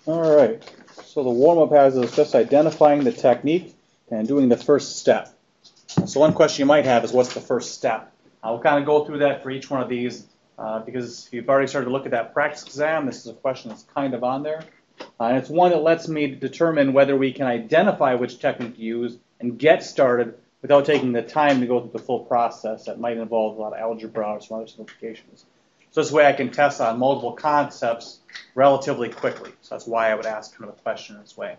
All right, so the warm-up has us just identifying the technique and doing the first step. So one question you might have is, what's the first step? We'll kind of go through that for each one of these because if you've already started to look at that practice exam, this is a question that's kind of on there. And it's one that lets me determine whether we can identify which technique to use and get started without taking the time to go through the full process that might involve a lot of algebra or some other simplifications. So this way I can test on multiple concepts relatively quickly. So that's why I would ask kind of a question in this way.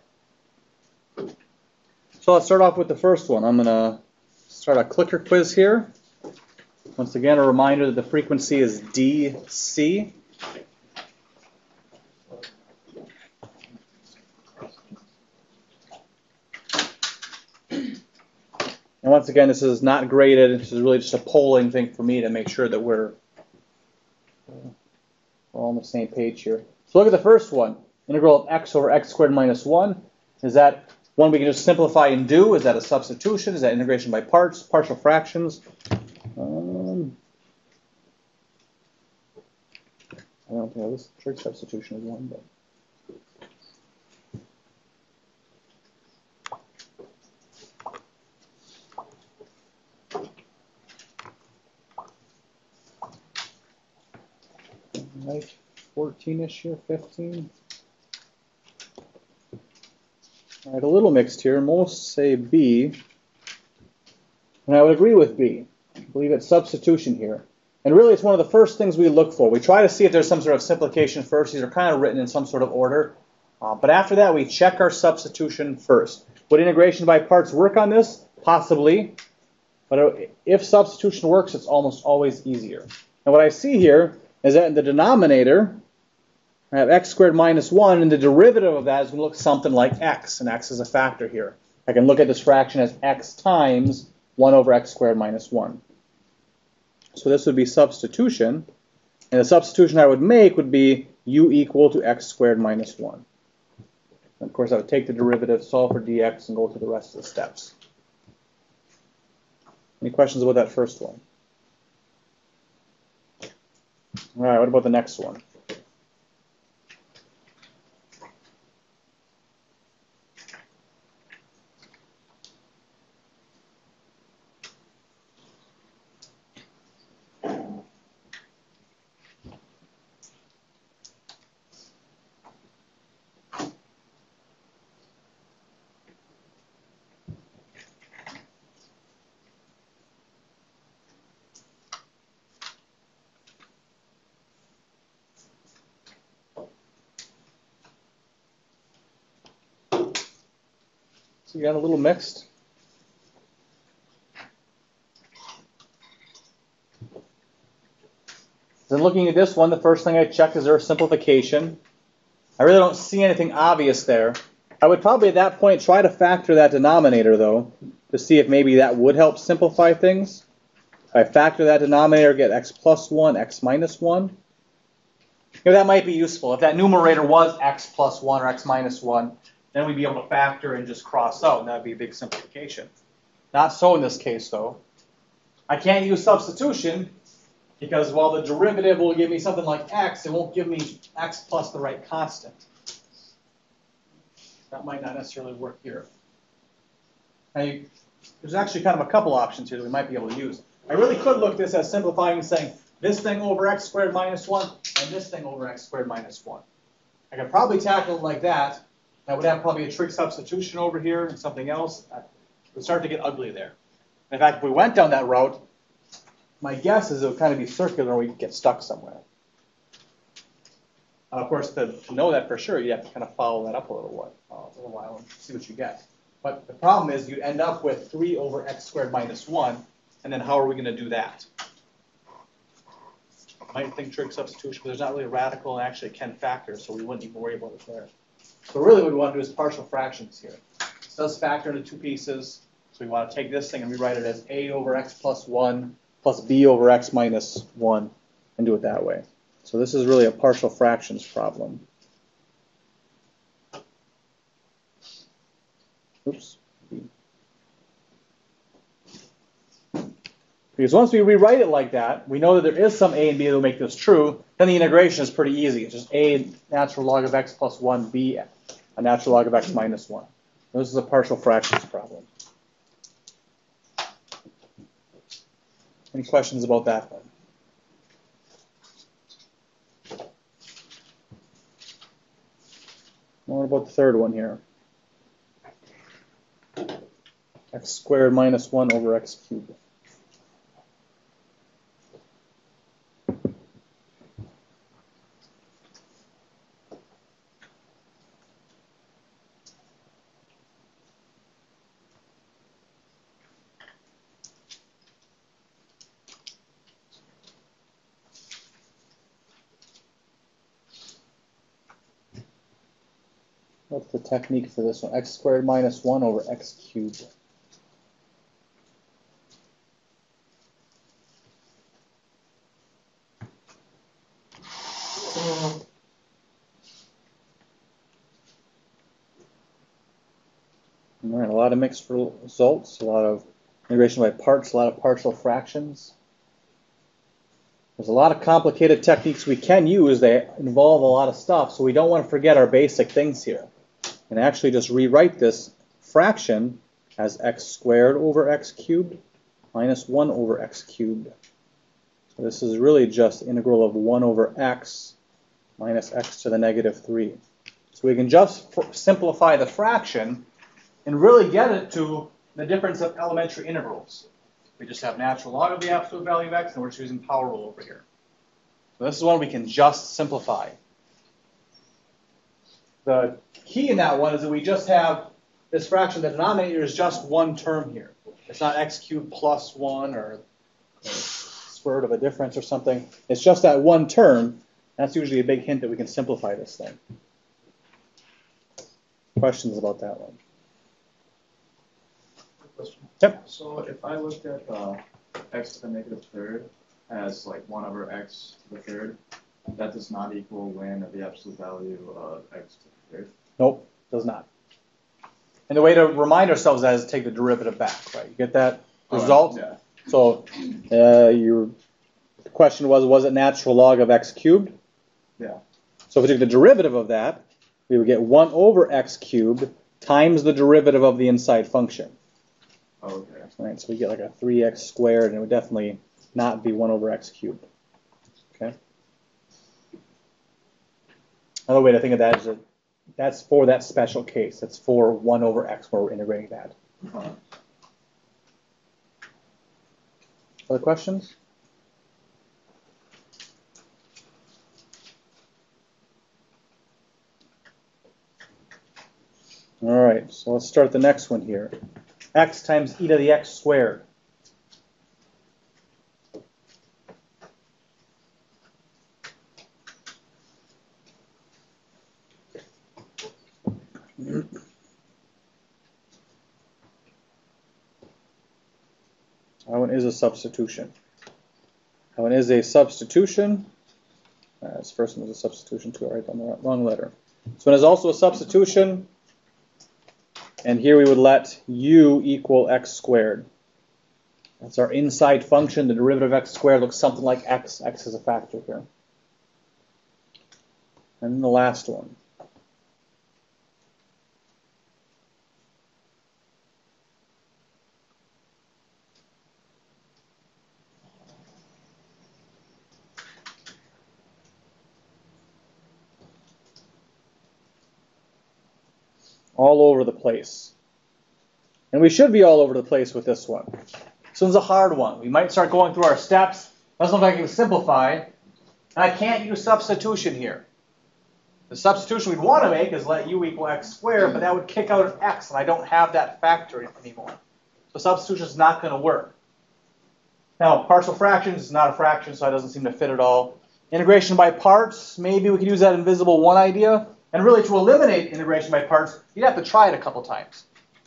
So let's start off with the first one. I'm going to start a clicker quiz here. Once again, a reminder that the frequency is DC. And once again, this is not graded. This is really just a polling thing for me to make sure that we're all on the same page here. So look at the first one. Integral of x over x squared minus 1. Is that one we can just simplify and do? Is that a substitution? Is that integration by parts, partial fractions? I don't think this trig substitution is one, but. Like 14-ish here, 15. All right, a little mixed here. Most say B, and I would agree with B. I believe it's substitution here. And really, it's one of the first things we look for. We try to see if there's some sort of simplification first. These are kind of written in some sort of order. But after that, we check our substitution first. Would integration by parts work on this? Possibly. But if substitution works, it's almost always easier. And what I see here is that in the denominator, I have x squared minus 1, and the derivative of that is going to look something like x, and x is a factor here. I can look at this fraction as x times 1 over x squared minus 1. So this would be substitution, and the substitution I would make would be u equal to x squared minus 1. And of course, I would take the derivative, solve for dx, and go through the rest of the steps. Any questions about that first one? All right, what about the next one? So you got a little mixed. Then looking at this one, the first thing I check is there a simplification. I really don't see anything obvious there. I would probably at that point try to factor that denominator, though, to see if maybe that would help simplify things. If I factor that denominator, get x plus 1, x minus 1. That might be useful. If that numerator was x plus 1 or x minus 1, then we'd be able to factor and just cross out, and that would be a big simplification. Not so in this case, though. I can't use substitution because while the derivative will give me something like x, it won't give me x plus the right constant. That might not necessarily work here. Now there's actually kind of a couple options here that we might be able to use. I really could look at this as simplifying and saying this thing over x squared minus 1 and this thing over x squared minus 1. I could probably tackle it like that. I would have probably a trig substitution over here and something else. It would start to get ugly there. In fact, if we went down that route, my guess is it would kind of be circular and we'd get stuck somewhere. Of course, to know that for sure, you have to kind of follow that up a little while and see what you get. But the problem is you end up with 3 over x squared minus 1, and then how are we going to do that? I might think trig substitution, but there's not really a radical and actually it can factor, so we wouldn't even worry about it there. So really what we want to do is partial fractions here. This does factor into two pieces, so we want to take this thing and rewrite it as a over x plus 1 plus b over x minus 1 and do it that way. So this is really a partial fractions problem. Oops. Because once we rewrite it like that, we know that there is some a and b that will make this true, then the integration is pretty easy. It's just a natural log of x plus 1, b a natural log of x minus 1. This is a partial fractions problem. Any questions about that one? What about the third one here? X squared minus 1 over x cubed. What's the technique for this one? X squared minus 1 over x cubed. All right, a lot of mixed results, a lot of integration by parts, a lot of partial fractions. There's a lot of complicated techniques we can use. They involve a lot of stuff, so we don't want to forget our basic things here. And actually just rewrite this fraction as x squared over x cubed minus 1 over x cubed. So this is really just integral of 1 over x minus x to the negative 3. So we can just simplify the fraction and really get it to the difference of elementary integrals. We just have natural log of the absolute value of x, and we're just using power rule over here. So this is one we can just simplify. The key in that one is that we just have this fraction. The denominator is just one term here. It's not x cubed plus 1 or square root of a difference or something. It's just that one term. That's usually a big hint that we can simplify this thing. Questions about that one? Question. Yep. So if I looked at x to the negative third as like 1 over x to the third, that does not equal when the absolute value of x to the third? Nope, does not. And the way to remind ourselves of that is to take the derivative back, right? You get that result? Yeah. So your question was it natural log of x cubed? Yeah. So if we took the derivative of that, we would get 1 over x cubed times the derivative of the inside function. Okay. Right, so we get like a 3x squared, and it would definitely not be 1 over x cubed. Okay. Another way to think of that is that that's for that special case. That's for 1 over x where we're integrating that. Other questions? All right, so let's start the next one here. X times e to the x squared. That one is a substitution. That one is a substitution. This first one was a substitution too. I write down the wrong letter. This one is also a substitution. And here we would let u equal x squared. That's our inside function. The derivative of x squared looks something like x. X is a factor here. And then the last one. All over the place. And we should be all over the place with this one. This one's a hard one. We might start going through our steps. Doesn't look like it was simplified. And I can't use substitution here. The substitution we'd want to make is let u equal x squared, but that would kick out an x, and I don't have that factor anymore. So substitution is not going to work. Now, partial fractions is not a fraction, so that doesn't seem to fit at all. Integration by parts, maybe we could use that invisible one idea. And really, to eliminate integration by parts, you'd have to try it a couple times.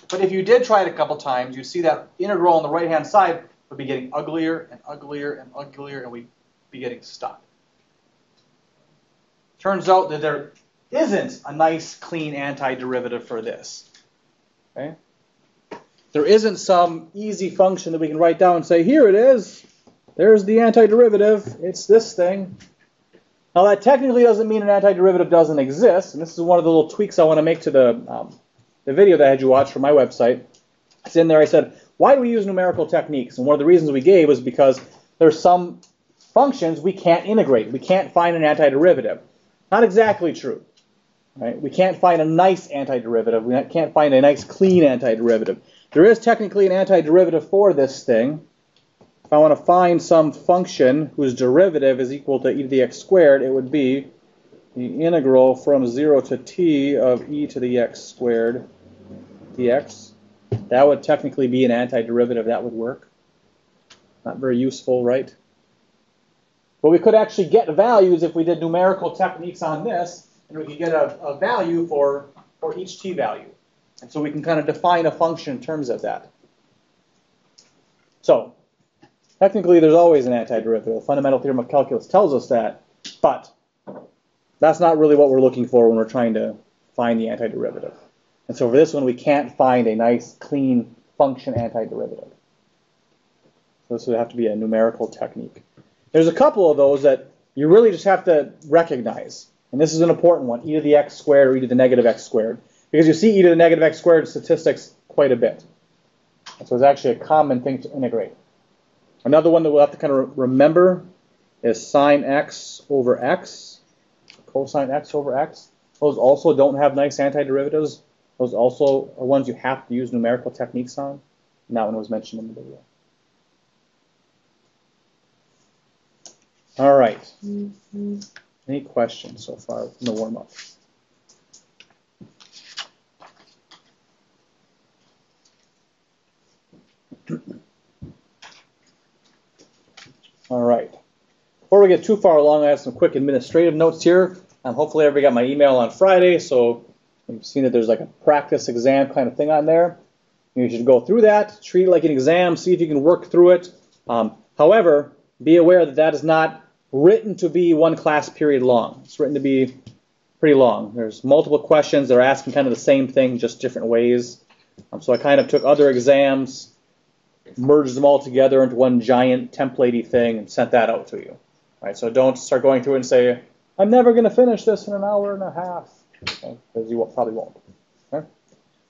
But if you did try it a couple times, you'd see that integral on the right-hand side would be getting uglier and uglier and uglier, and we'd be getting stuck. Turns out that there isn't a nice, clean antiderivative for this. Okay? There isn't some easy function that we can write down and say, here it is. There's the antiderivative. It's this thing. Now, that technically doesn't mean an antiderivative doesn't exist. And this is one of the little tweaks I want to make to the video that I had you watch from my website. It's in there. I said, why do we use numerical techniques? And one of the reasons we gave was because there's some functions we can't integrate. We can't find an antiderivative. Not exactly true. Right? We can't find a nice antiderivative. We can't find a nice clean antiderivative. There is technically an antiderivative for this thing. If I want to find some function whose derivative is equal to e to the x squared, it would be the integral from 0 to t of e to the x squared dx. That would technically be an antiderivative. That would work. Not very useful, right? But we could actually get values if we did numerical techniques on this, and we could get a value for each t value. And so we can kind of define a function in terms of that. So, technically there's always an antiderivative. The fundamental theorem of calculus tells us that, but that's not really what we're looking for when we're trying to find the antiderivative. And so for this one, we can't find a nice, clean function antiderivative. So this would have to be a numerical technique. There's a couple of those that you really just have to recognize. And this is an important one, e to the x squared or e to the negative x squared. Because you see e to the negative x squared in statistics quite a bit. So it's actually a common thing to integrate. Another one that we'll have to kind of remember is sine x over x, cosine x over x. Those also don't have nice antiderivatives. Those also are ones you have to use numerical techniques on. And that one was mentioned in the video. All right. Any questions so far from the warm-up? All right. Before we get too far along, I have some quick administrative notes here. Hopefully everybody got my email on Friday, so you've seen that there's like a practice exam kind of thing on there. You should go through that, treat it like an exam, see if you can work through it. However, be aware that that is not written to be one class period long. It's written to be pretty long. There's multiple questions that are asking kind of the same thing, just different ways. So I kind of took other exams, merged them all together into one giant template-y thing and sent that out to you. All right, so don't start going through it and say, I'm never going to finish this in an hour and a half, because you probably won't. Okay?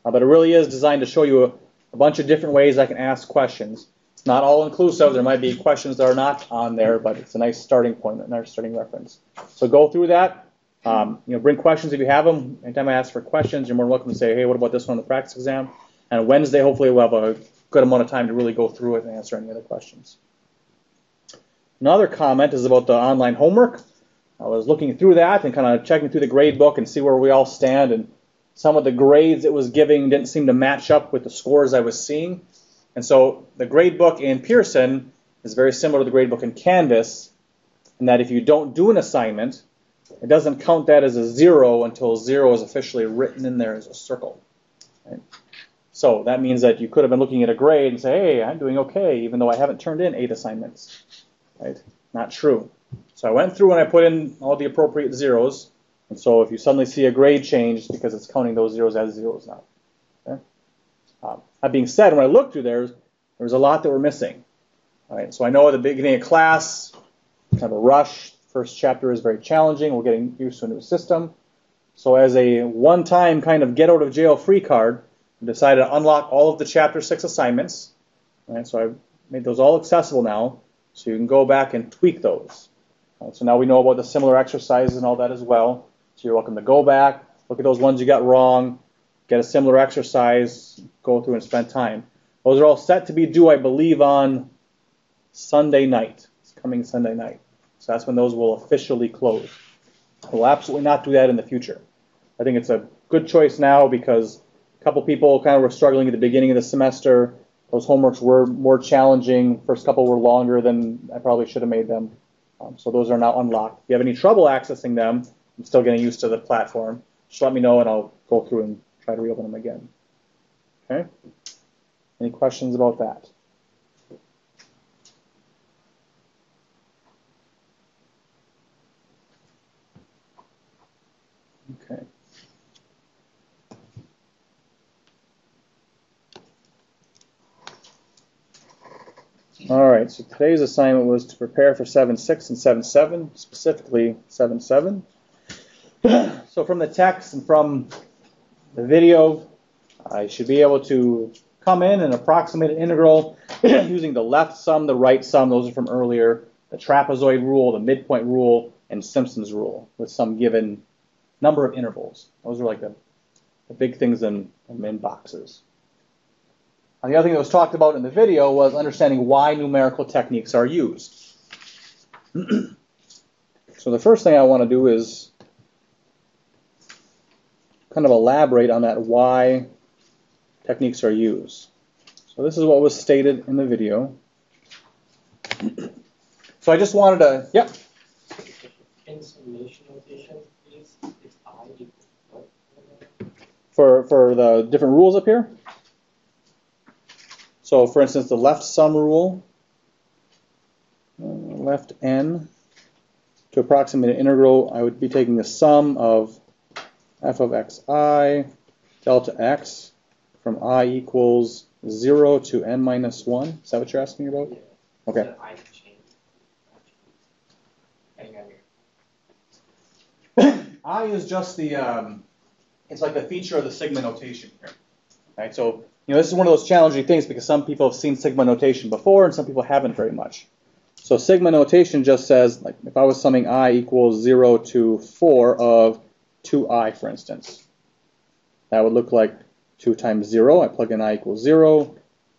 But it really is designed to show you a bunch of different ways I can ask questions. It's not all inclusive. There might be questions that are not on there, but it's a nice starting point, a nice starting reference. So go through that. Bring questions if you have them. Anytime I ask for questions, you're more than welcome to say, hey, what about this one on the practice exam? And Wednesday, hopefully, we'll have a good amount of time to really go through it and answer any other questions. Another comment is about the online homework. I was looking through that and kind of checking through the grade book and see where we all stand. And some of the grades it was giving didn't seem to match up with the scores I was seeing. And so the grade book in Pearson is very similar to the grade book in Canvas, in that if you don't do an assignment, it doesn't count that as a 0 until 0 is officially written in there as a circle. Right? So that means that you could have been looking at a grade and say, hey, I'm doing okay, even though I haven't turned in 8 assignments. Right? Not true. So I went through and I put in all the appropriate zeros. And so if you suddenly see a grade change, it's because it's counting those zeros as zeros now. Okay? That being said, when I looked through there was a lot that were missing. All right? So I know at the beginning of class, kind of a rush. First chapter is very challenging. We're getting used to a new system. So as a one-time kind of get-out-of-jail-free card, I decided to unlock all of the Chapter 6 assignments. Right, so I made those all accessible now, so you can go back and tweak those. Right, so now we know about the similar exercises and all that as well. So you're welcome to go back, look at those ones you got wrong, get a similar exercise, go through and spend time. Those are all set to be due, I believe, on Sunday night. It's coming Sunday night. So that's when those will officially close. We'll absolutely not do that in the future. I think it's a good choice now because a couple people kind of were struggling at the beginning of the semester. Those homeworks were more challenging. First couple were longer than I probably should have made them. So those are now unlocked. If you have any trouble accessing them, I'm still getting used to the platform. Just let me know and I'll go through and try to reopen them again. Okay? Any questions about that? Okay. All right, so today's assignment was to prepare for 7.6 and 7.7, specifically 7.7. So from the text and from the video, I should be able to come in and approximate an integral using the left sum, the right sum, those are from earlier, the trapezoid rule, the midpoint rule, and Simpsons rule with some given number of intervals. Those are like the big things in boxes. And the other thing that was talked about in the video was understanding why numerical techniques are used. So the first thing I want to do is kind of elaborate on that why techniques are used. So this is what was stated in the video. So I just wanted to, yep. In summation notation, it's I equals what? For the different rules up here. So for instance, the left sum rule, left n, to approximate an integral, I would be taking the sum of f of xi delta x from I equals 0 to n minus 1. Is that what you're asking about? Yeah. Okay. I can change. I is just the, it's like the feature of the sigma notation here. Right? So, this is one of those challenging things because some people have seen sigma notation before and some people haven't very much. So sigma notation just says, like if I was summing I equals 0 to 4 of 2i, for instance, that would look like 2 times 0. I plug in I equals 0,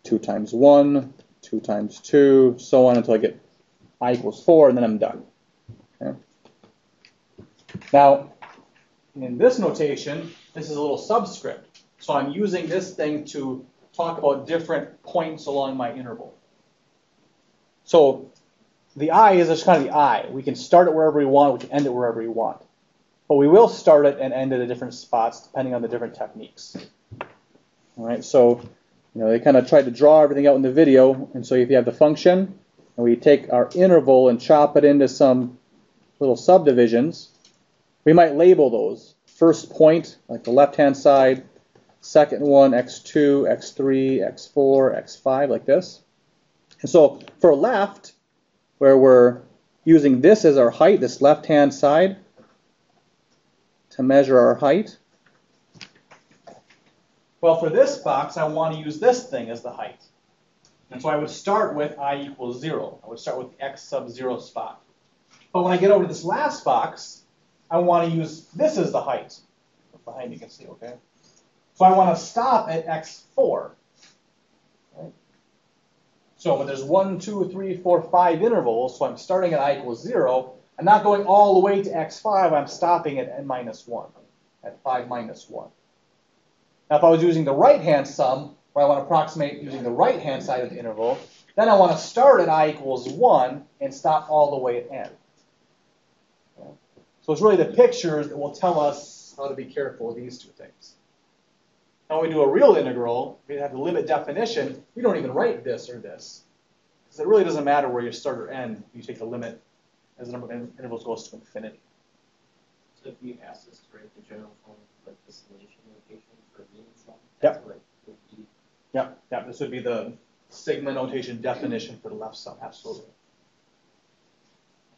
2 times 1, 2 times 2, so on until I get I equals 4, and then I'm done. Okay? Now, in this notation, this is a little subscript. So I'm using this thing to talk about different points along my interval. So the I is just kind of the I. We can start it wherever we want, we can end it wherever we want. But we will start it and end it at different spots depending on the different techniques. All right, so they kind of tried to draw everything out in the video. And so if you have the function, and we take our interval and chop it into some little subdivisions, we might label those. First point, like the left-hand side, second one, x2, x3, x4, x5, like this. And so for left, where we're using this as our height, this left-hand side, to measure our height. Well, for this box, I want to use this thing as the height. And so I would start with I equals 0. I would start with x sub 0 spot. But when I get over to this last box, I want to use this as the height. Behind you can see, okay? So I want to stop at x4. Right? So when there's 1, 2, 3, 4, 5 intervals, so I'm starting at I equals 0, I'm not going all the way to x5, I'm stopping at n minus 1, at 5 minus 1. Now if I was using the right-hand sum, where I want to approximate using the right-hand side of the interval, then I want to start at I equals 1 and stop all the way at n. Okay? So it's really the pictures that will tell us how to be careful of these two things. Now when we do a real integral, we have the limit definition, we don't even write this or this. Because it really doesn't matter where you start or end, you take the limit as the number of intervals goes to infinity. So if you ask us to write the general form of the summation notation for mean sum, Yep. that's what it would be. Yep, this would be the sigma notation definition for the left sum, absolutely.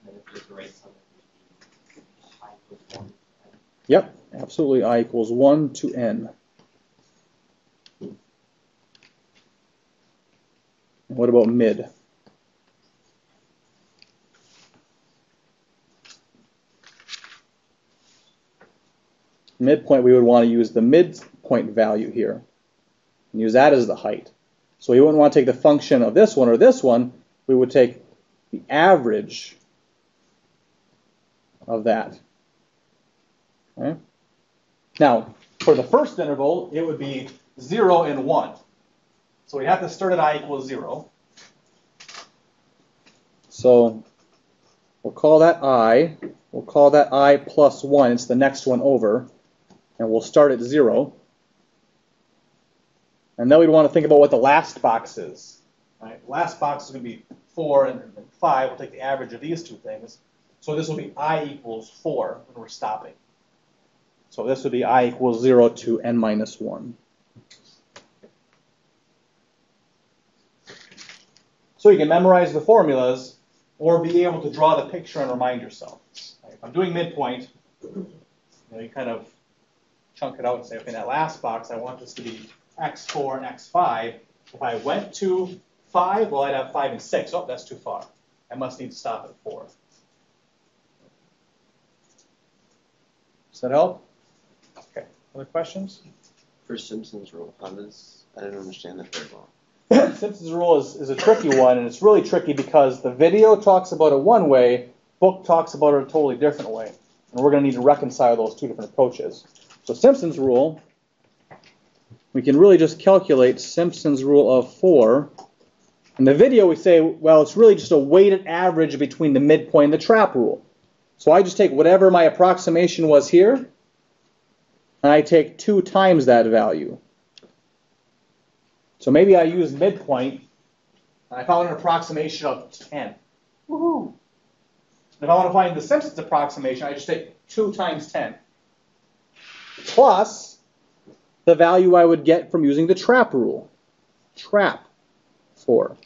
And then if you have the right sum, it would be I equals 1. Yep, absolutely, I equals 1 to n. What about mid? Midpoint, we would want to use the midpoint value here and use that as the height. So we wouldn't want to take the function of this one or this one. We would take the average of that. Okay? Now, for the first interval, it would be 0 and 1. So we have to start at I equals 0. So we'll call that I. We'll call that I plus 1. It's the next one over. And we'll start at 0. And then we'd want to think about what the last box is. Right? The last box is going to be 4 and 5. We'll take the average of these two things. So this will be I equals 4 when we're stopping. So this would be I equals 0 to n minus 1. so you can memorize the formulas or be able to draw the picture and remind yourself. Like if I'm doing midpoint, you kind of chunk it out and say, okay, in that last box, I want this to be x4 and x5. If I went to 5, well, I'd have 5 and 6. Oh, that's too far. I must need to stop at 4. Does that help? Okay. Other questions? For Simpsons Rule, I didn't understand that very well. Simpsons Rule is a tricky one, and it's really tricky because the video talks about it one way, book talks about it a totally different way. And we're going to need to reconcile those two different approaches. So Simpsons Rule, we can really just calculate Simpsons Rule of 4. In the video we say, well, it's really just a weighted average between the midpoint and the trap rule. So I just take whatever my approximation was here, and I take 2 times that value. So maybe I use midpoint, and I found an approximation of 10. Woohoo! And if I want to find the Simpsons approximation, I just take 2 times 10. Plus the value I would get from using the trap rule. Trap 4.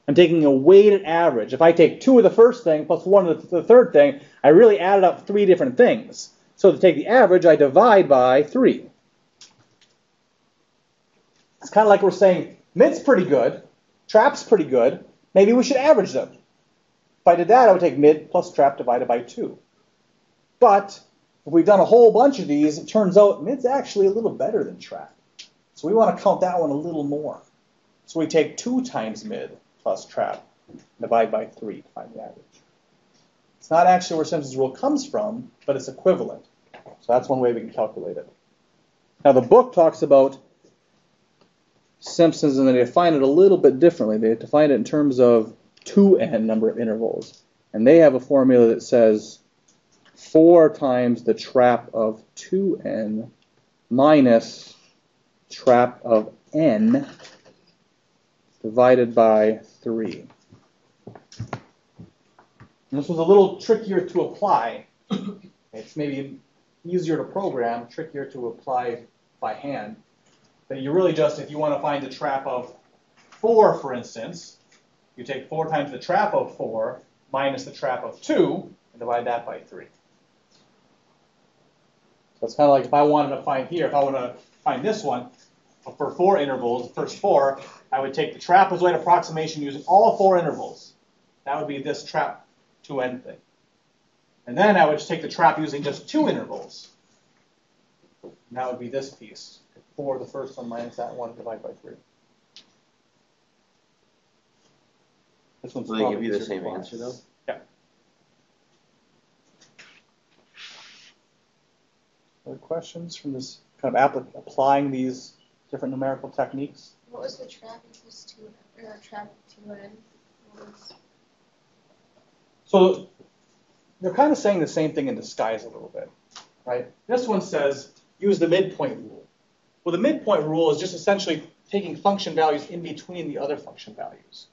I'm taking a weighted average. If I take 2 of the first thing plus 1 of the third thing, I really added up 3 different things. So to take the average, I divide by 3. It's kind of like we're saying, mid's pretty good, trap's pretty good, maybe we should average them. If I did that, I would take mid plus trap divided by 2. But if we've done a whole bunch of these, it turns out mid's actually a little better than trap. So we want to count that one a little more. So we take 2 times mid plus trap, divide by 3 to find the average. It's not actually where Simpsons Rule comes from, but it's equivalent. So that's one way we can calculate it. Now the book talks about Simpsons, and they define it a little bit differently. They define it in terms of 2n number of intervals. And they have a formula that says 4 times the trap of 2n minus trap of n divided by 3. And this was a little trickier to apply. It's maybe easier to program, trickier to apply by hand. But you really just, if you want to find the trap of 4, for instance, you take 4 times the trap of 4 minus the trap of 2 and divide that by 3. So it's kind of like if I wanted to find here, if I want to find this one, for 4 intervals, the first 4, I would take the trapezoid approximation using all 4 intervals. That would be this trap 2n thing. And then I would just take the trap using just 2 intervals. And that would be this piece. 4, the first one, minus that one, divided by 3. This one's Will they give you the same answer, though? Yeah. Other questions from this kind of applying these different numerical techniques? What was the trap equals 2, or trap 2n? So they're kind of saying the same thing in disguise a little bit, right? This one says use the midpoint rule. Well, the midpoint rule is just essentially taking function values in between the other function values.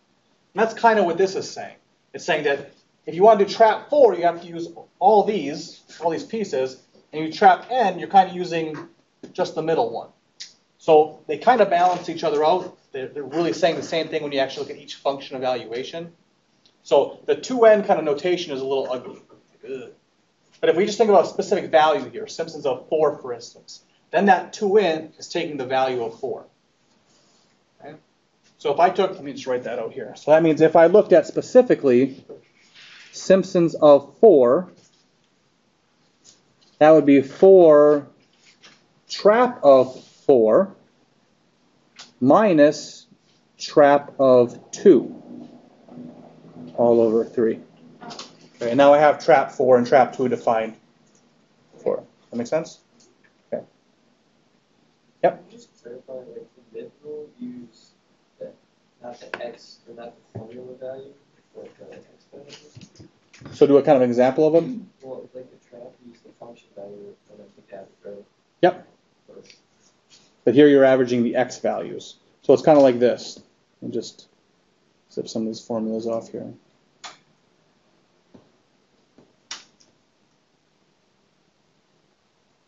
And that's kind of what this is saying. It's saying that if you want to do trap 4, you have to use all these pieces, and you trap n, you're kind of using just the middle one. So they kind of balance each other out. They're really saying the same thing when you actually look at each function evaluation. So the 2n kind of notation is a little ugly. But if we just think about a specific value here, Simpsons of 4, for instance, then that 2n is taking the value of 4. Okay? So if I took, let me just write that out here. So that means if I looked at specifically Simpsons of 4, that would be 4 trap of 4 minus trap of 2 all over 3. Okay, and now I have trap 4 and trap 2 defined for. Does that make sense? Okay. Yep. Just clarify, like the mid rule, use the, not the x, or not the formula value, but the x value. So do a kind of an example of them? Well, like the trap, use the function value, and then the average, right? Yep. First. But here you're averaging the x values. So it's kind of like this. And just zip some of these formulas off here.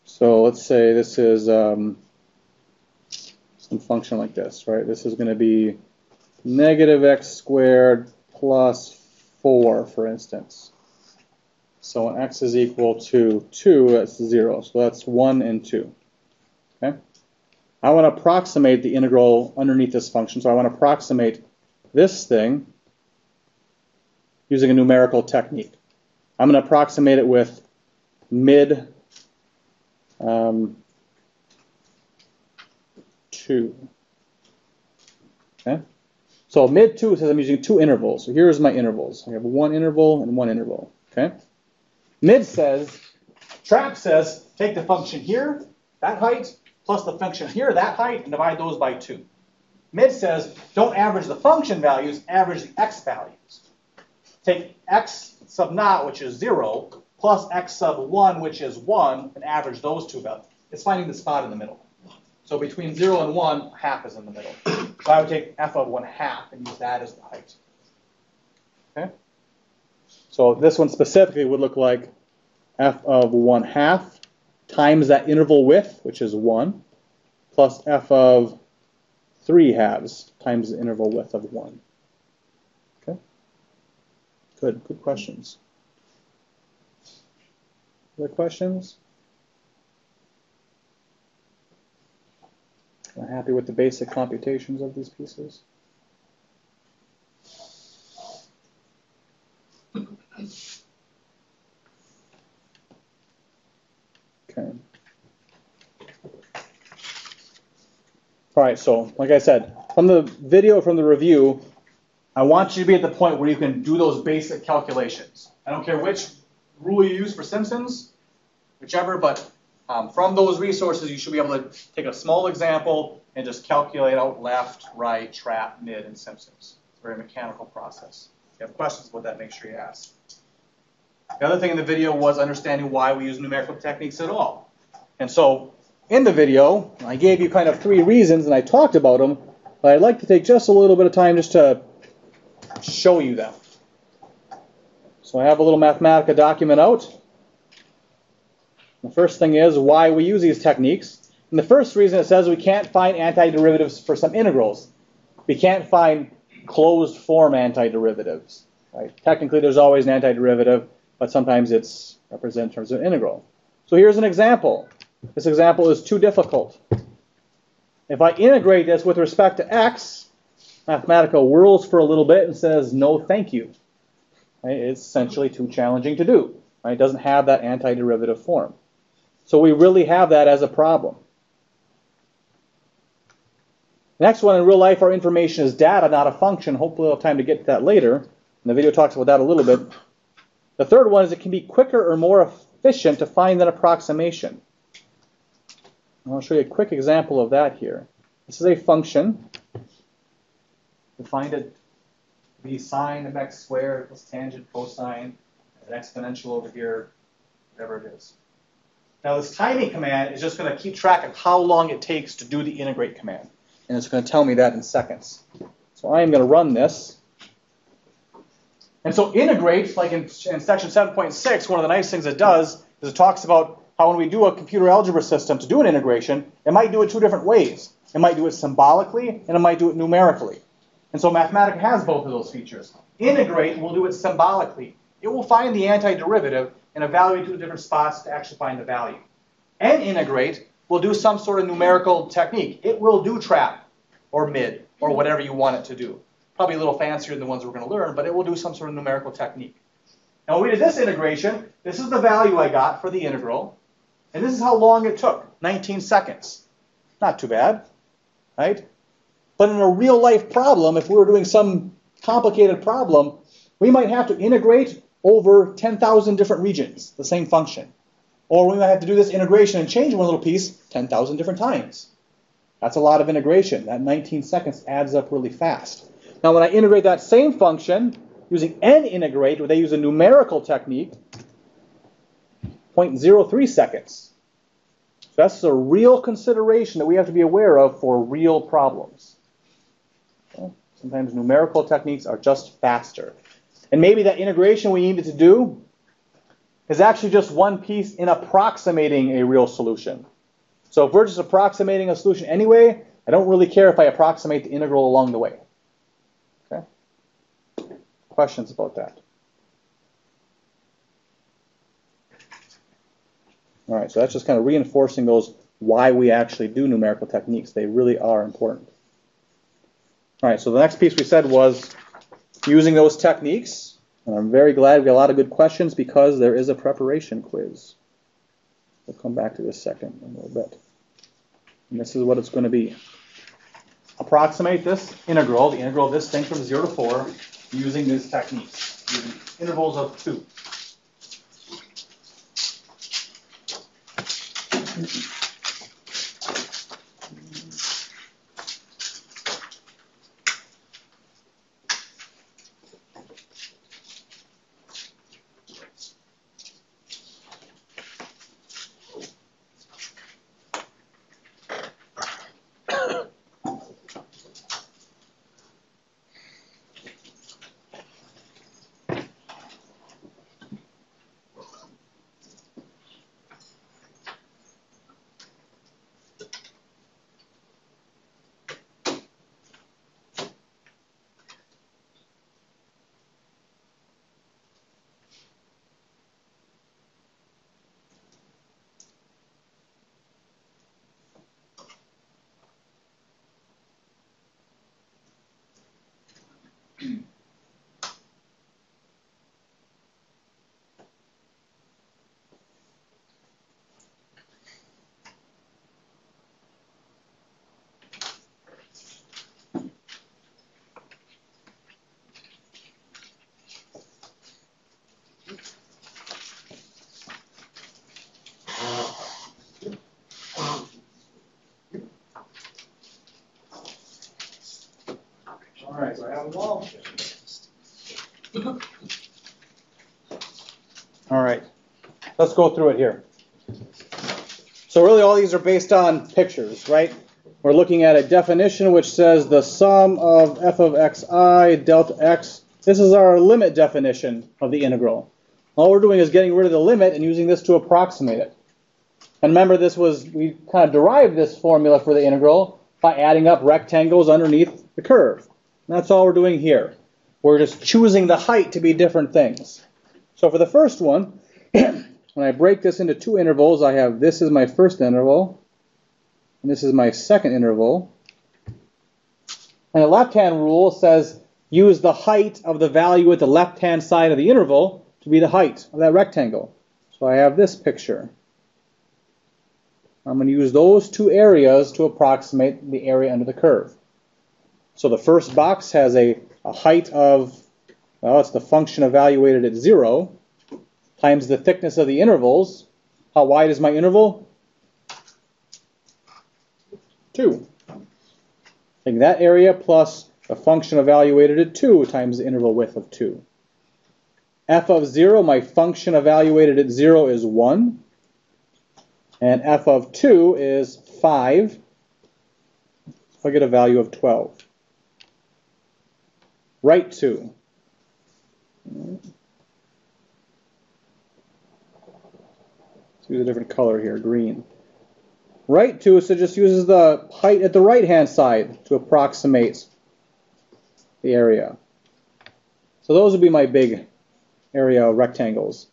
So let's say this is some function like this, right? This is going to be negative x squared plus 4, for instance. So when x is equal to 2, that's 0. So that's 1 and 2. Okay? I want to approximate the integral underneath this function. So I want to approximate this thing using a numerical technique. I'm going to approximate it with mid 2. Okay? So mid 2 says I'm using 2 intervals. So here's my intervals. I have 1 interval and 1 interval. Okay? Mid says, trap says, take the function here, that height, plus the function here, that height, and divide those by 2. Mid says, don't average the function values, average the x values. Take x sub naught, which is 0, plus x sub 1, which is 1, and average those two values. It's finding the spot in the middle. So between 0 and 1, half is in the middle. So I would take f of 1/2 and use that as the height. Okay? So this one specifically would look like f of 1/2 times that interval width, which is 1, plus f of 3/2 times the interval width of 1. Okay? Good questions. Other questions? Am I happy with the basic computations of these pieces? Okay. All right, so like I said, from the video, from the review, I want you to be at the point where you can do those basic calculations. I don't care which rule you use for Simpsons, whichever, but from those resources, you should be able to take a small example and just calculate out left, right, trap, mid, and Simpsons. It's a very mechanical process. If you have questions about that, make sure you ask. The other thing in the video was understanding why we use numerical techniques at all. And so in the video, I gave you kind of 3 reasons, and I talked about them, but I'd like to take just a little bit of time just to show you them. So I have a little Mathematica document out. The first thing is why we use these techniques. And the first reason it says we can't find antiderivatives for some integrals. We can't find closed form antiderivatives. Right? Technically, there's always an antiderivative, but sometimes it's represented in terms of an integral. So here's an example. This example is too difficult. If I integrate this with respect to x, Mathematica whirls for a little bit and says, no, thank you. Right? It's essentially too challenging to do. Right? It doesn't have that antiderivative form. So we really have that as a problem. Next one, in real life, our information is data, not a function. Hopefully we'll have time to get to that later. And the video talks about that a little bit. The third one is it can be quicker or more efficient to find an approximation. And I'll show you a quick example of that here. This is a function. We find it to be sine of x squared plus tangent cosine, an exponential over here, whatever it is. Now this timing command is just going to keep track of how long it takes to do the integrate command. And it's going to tell me that in seconds. So I am going to run this. And so integrate, like in section 7.6, one of the nice things it does is it talks about how when we do a computer algebra system to do an integration, it might do it 2 different ways. It might do it symbolically, and it might do it numerically. And so Mathematica has both of those features. Integrate will do it symbolically. It will find the antiderivative and evaluate 2 different spots to actually find the value. And integrate will do some sort of numerical technique. It will do trap or mid or whatever you want it to do. Probably a little fancier than the ones we're going to learn, but it will do some sort of numerical technique. Now when we did this integration, this is the value I got for the integral, and this is how long it took, 19 seconds. Not too bad, right? But in a real life problem, if we were doing some complicated problem, we might have to integrate over 10,000 different regions, the same function. Or we might have to do this integration and change one little piece 10,000 different times. That's a lot of integration. That 19 seconds adds up really fast. Now when I integrate that same function using n-integrate, where they use a numerical technique, 0.03 seconds. So that's a real consideration that we have to be aware of for real problems. Okay? Sometimes numerical techniques are just faster. And maybe that integration we needed to do is actually just one piece in approximating a real solution. So if we're just approximating a solution anyway, I don't really care if I approximate the integral along the way. questions about that? All right, so that's just kind of reinforcing those why we actually do numerical techniques. They really are important. All right, so the next piece we said was using those techniques. And I'm very glad we got a lot of good questions because there is a preparation quiz. We'll come back to this second in a little bit. And this is what it's going to be. Approximate this integral, the integral of this thing from 0 to 4, using these techniques, using intervals of 2. All right, so I have them all. All right, let's go through it here. So really all these are based on pictures, right? We're looking at a definition which says the sum of f of xi delta x. This is our limit definition of the integral. All we're doing is getting rid of the limit and using this to approximate it. And remember, we kind of derived this formula for the integral by adding up rectangles underneath the curve. And that's all we're doing here. We're just choosing the height to be different things. So for the first one, when I break this into two intervals, I have this is my first interval, and this is my second interval. And the left-hand rule says use the height of the value at the left-hand side of the interval to be the height of that rectangle. So I have this picture. I'm going to use those two areas to approximate the area under the curve. So the first box has a height of, well, it's the function evaluated at 0 times the thickness of the intervals. How wide is my interval? 2. Take that area plus the function evaluated at 2 times the interval width of 2. F of 0, my function evaluated at 0 is 1. And f of 2 is 5. So I get a value of 12. Right 2. Let's use a different color here, green. Right 2, so just uses the height at the right-hand side to approximate the area. So those would be my big area rectangles.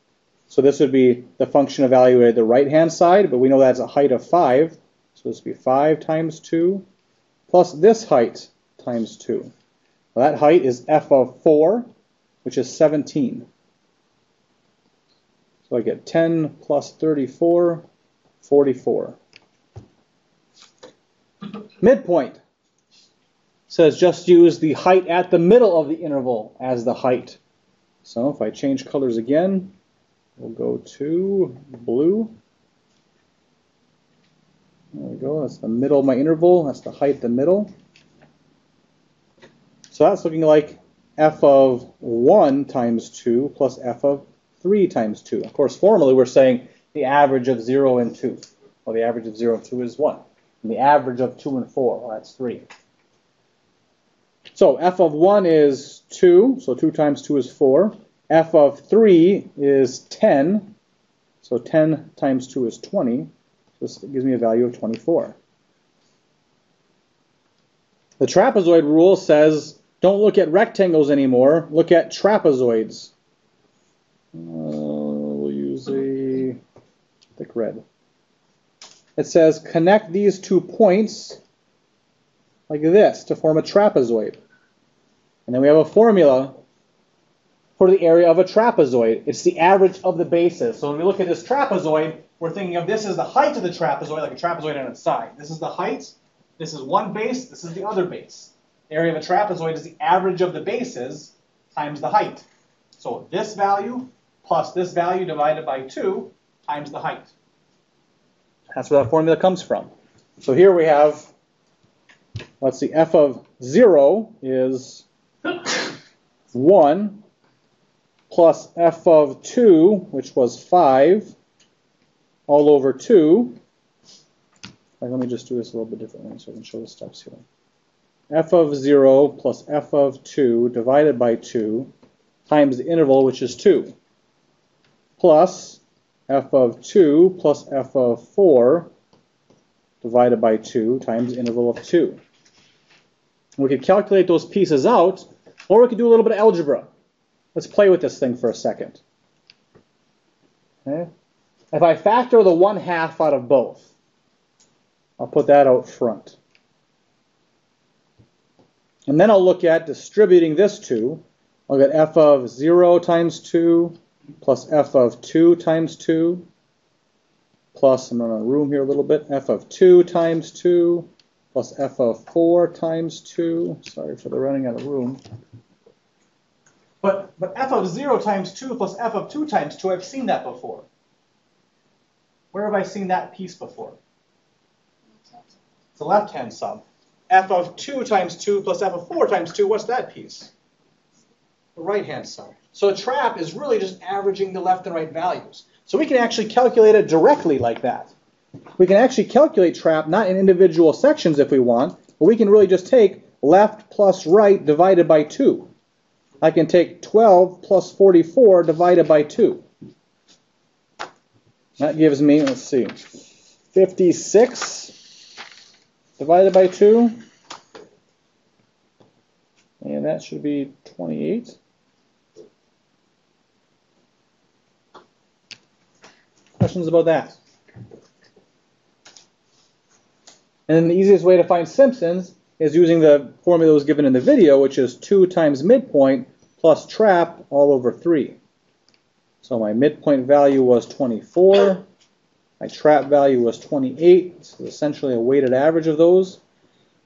So this would be the function evaluated at the right-hand side, but we know that's a height of 5. So this would be 5 times 2 plus this height times 2. Well, that height is f of 4, which is 17. So I get 10 plus 34, 44. Midpoint says just use the height at the middle of the interval as the height. So if I change colors again, we'll go to blue. There we go. That's the middle of my interval. That's the height at the middle. So that's looking like f of 1 times 2 plus f of 3 times 2. Of course, formally we're saying the average of 0 and 2. Well, the average of 0 and 2 is 1. And the average of 2 and 4, well, that's 3. So f of 1 is 2, so 2 times 2 is 4. F of 3 is 10, so 10 times 2 is 20. So this gives me a value of 24. The trapezoid rule says Don't look at rectangles anymore. Look at trapezoids. We'll use a thick red. It says connect these 2 points like this to form a trapezoid. And then we have a formula for the area of a trapezoid. It's the average of the bases. So when we look at this trapezoid, we're thinking of this as the height of the trapezoid, like a trapezoid on its side. This is the height. This is one base. This is the other base. The area of a trapezoid is the average of the bases times the height. So this value plus this value divided by 2 times the height. That's where that formula comes from. So here we have, let's see, f of 0 is 1 plus f of 2, which was 5, all over 2. Let me just do this a little bit differently so I can show the steps here. F of 0 plus f of 2 divided by 2 times the interval, which is 2, plus f of 2 plus f of 4 divided by 2 times the interval of 2. We could calculate those pieces out, or we could do a little bit of algebra. Let's play with this thing for a second. Okay. If I factor the 1/2 out of both, I'll put that out front. And then I'll look at distributing this 2. I'll get f of 0 times 2 plus f of 2 times 2 plus, I'm going to room here a little bit, f of 2 times 2 plus f of 4 times 2. Sorry for the running out of room. But f of 0 times 2 plus f of 2 times 2, I've seen that before. Where have I seen that piece before? It's the left-hand sum. F of 2 times 2 plus f of 4 times 2, what's that piece? The right-hand sum. So a trap is really just averaging the left and right values. So we can actually calculate it directly like that. We can actually calculate trap not in individual sections if we want, but we can really just take left plus right divided by 2. I can take 12 plus 44 divided by 2. That gives me, let's see, 56 divided by 2. And that should be 28. Questions about that? And then the easiest way to find Simpsons is using the formula that was given in the video, which is 2 times midpoint plus trap all over 3. So my midpoint value was 24. My trap value was 28. So essentially a weighted average of those.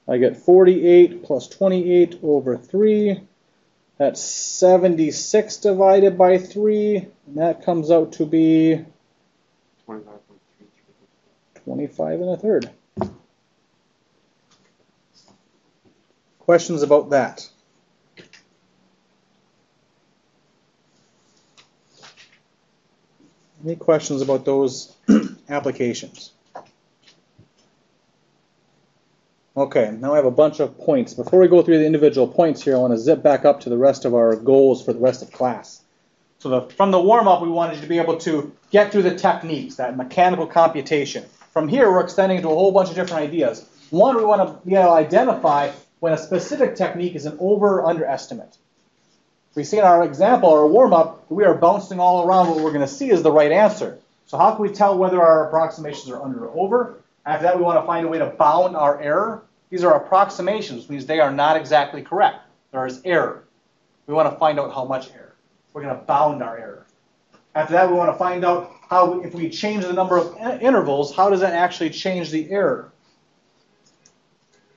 I get 48 plus 28 over 3. That's 76 divided by 3. And that comes out to be 25 and a third. Questions about that? Any questions about those applications? Okay, now I have a bunch of points. Before we go through the individual points here, I want to zip back up to the rest of our goals for the rest of class. So from the warm-up, we wanted you to be able to get through the techniques, that mechanical computation. From here, we're extending into a whole bunch of different ideas. One, we want to be able to identify when a specific technique is an over or underestimate. We see in our example, our warm-up, we are bouncing all around. What we're going to see is the right answer. So how can we tell whether our approximations are under or over? After that, we want to find a way to bound our error. These are approximations, which means they are not exactly correct. There is error. We want to find out how much error. We're going to bound our error. After that, we want to find out how, if we change the number of intervals, how does that actually change the error?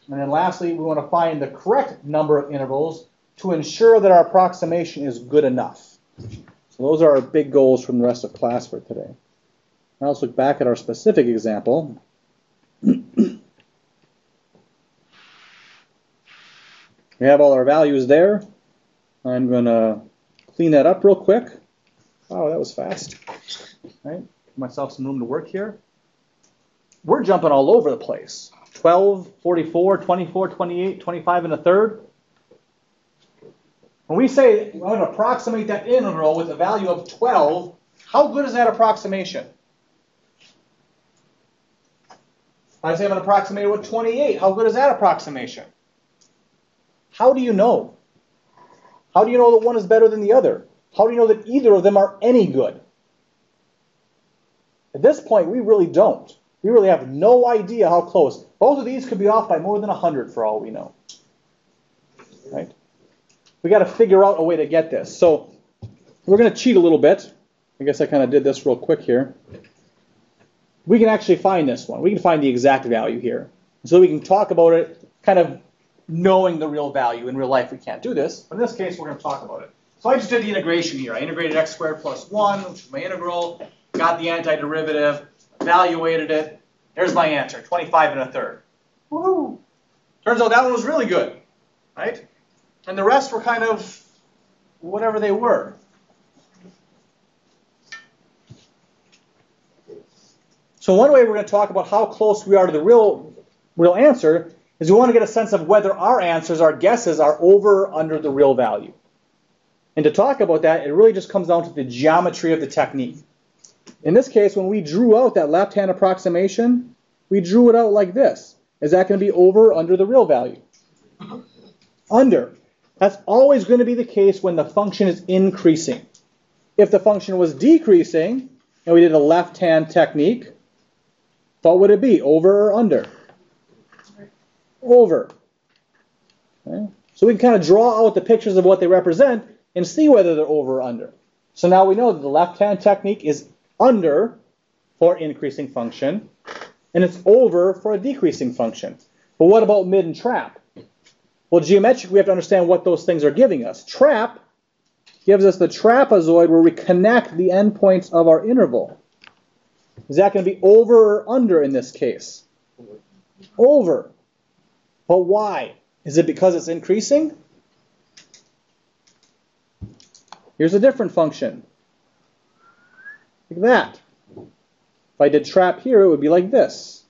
And then lastly, we want to find the correct number of intervals to ensure that our approximation is good enough. So those are our big goals from the rest of class for today. Now let's look back at our specific example. We have all our values there. I'm going to clean that up real quick. Wow, that was fast. All right, give myself some room to work here. We're jumping all over the place. 12, 44, 24, 28, 25 and a third. When we say I'm going to approximate that integral with a value of 12, how good is that approximation? I say I'm going to approximate it with 28. How good is that approximation? How do you know? How do you know that one is better than the other? How do you know that either of them are any good? At this point, we really don't. We really have no idea how close. Both of these could be off by more than 100 for all we know. Right? We got to figure out a way to get this. So we're going to cheat a little bit. I guess I kind of did this real quick here. We can actually find this one. We can find the exact value here. So we can talk about it kind of knowing the real value. In real life, we can't do this. But in this case, we're going to talk about it. So I just did the integration here. I integrated x squared plus 1, which is my integral, got the antiderivative, evaluated it. There's my answer, 25 1/3. Woohoo! Turns out that one was really good, right? And the rest were kind of whatever they were. So one way we're going to talk about how close we are to the real answer is we want to get a sense of whether our answers, our guesses, are over or under the real value. And to talk about that, it really just comes down to the geometry of the technique. In this case, when we drew out that left-hand approximation, we drew it out like this. Is that going to be over or under the real value? Under. That's always going to be the case when the function is increasing. If the function was decreasing, and we did a left-hand technique, what would it be? Over or under? Over. Okay. So we can kind of draw out the pictures of what they represent and see whether they're over or under. So now we know that the left-hand technique is under for increasing function, and it's over for a decreasing function. But what about mid and trap? Well, geometrically, we have to understand what those things are giving us. Trap gives us the trapezoid where we connect the endpoints of our interval. Is that going to be over or under in this case? Over. But why? Is it because it's increasing? Here's a different function. Like that. If I did trap here, it would be like this.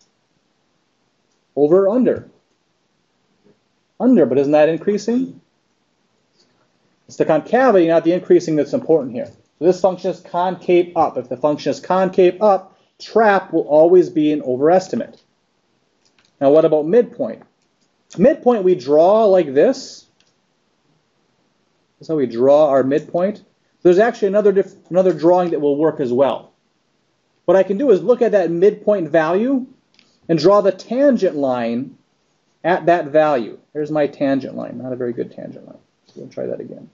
Over or under? Under, but isn't that increasing? It's the concavity, not the increasing, that's important here. So this function is concave up. If the function is concave up, trap will always be an overestimate. Now what about midpoint? Midpoint we draw like this. That's how we draw our midpoint. There's actually another drawing that will work as well. What I can do is look at that midpoint value and draw the tangent line at that value. Here's my tangent line. Not a very good tangent line. So we'll try that again.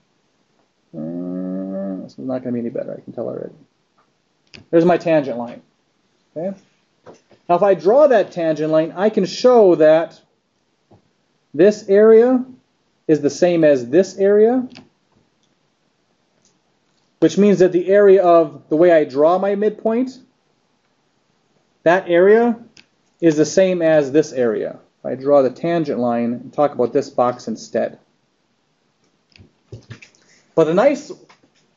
This is not going to be any better. I can tell already. There's my tangent line. Okay. Now if I draw that tangent line, I can show that this area is the same as this area, which means that the area of the way I draw my midpoint, that area is the same as this area. If I draw the tangent line and talk about this box instead. But the nice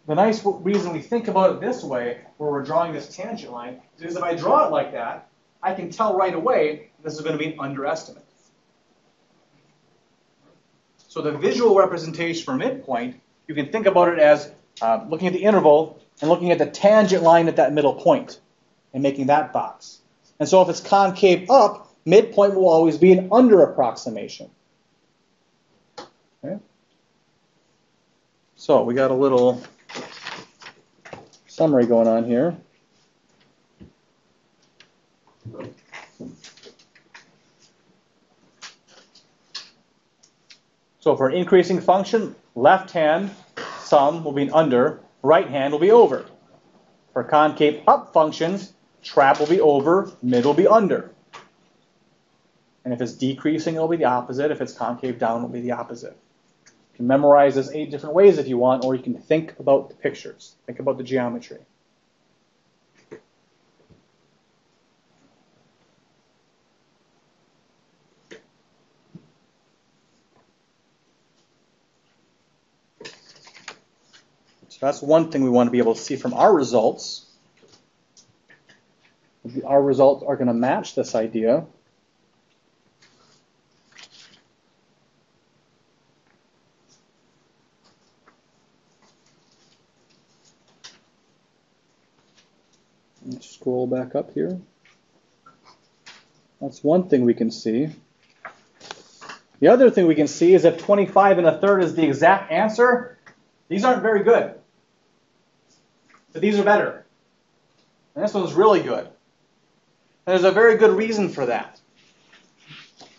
reason we think about it this way, where we're drawing this tangent line, is if I draw it like that, I can tell right away this is going to be an underestimate. So the visual representation for midpoint, you can think about it as looking at the interval and looking at the tangent line at that middle point and making that box. And so if it's concave up, midpoint will always be an under approximation. Okay? So we got a little summary going on here. So for an increasing function, left hand sum will be an under, right hand will be over. For concave up functions, trap will be over, mid will be under. And if it's decreasing, it'll be the opposite. If it's concave down, it'll be the opposite. You can memorize this 8 different ways if you want, or you can think about the pictures. Think about the geometry. So that's one thing we want to be able to see from our results. Our results are going to match this idea. Let's scroll back up here. That's one thing we can see. The other thing we can see is if 25 1/3 is the exact answer, These aren't very good. But these are better. And this one's really good. And there's a very good reason for that.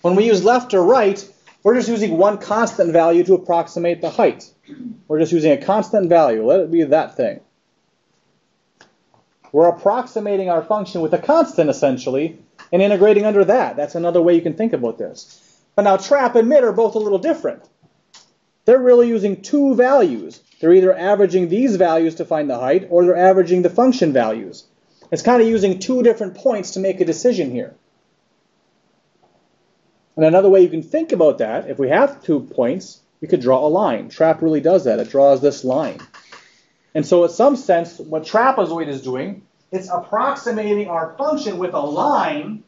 When we use left or right, we're just using one constant value to approximate the height. We're just using a constant value. Let it be that thing. We're approximating our function with a constant, essentially, and integrating under that. That's another way you can think about this. But now trap and mid are both a little different. They're really using two values. They're either averaging these values to find the height, or they're averaging the function values. It's kind of using two different points to make a decision here. And another way you can think about that, if we have 2 points, we could draw a line. Trap really does that. It draws this line. And so in some sense, what trapezoid is doing, it's approximating our function with a line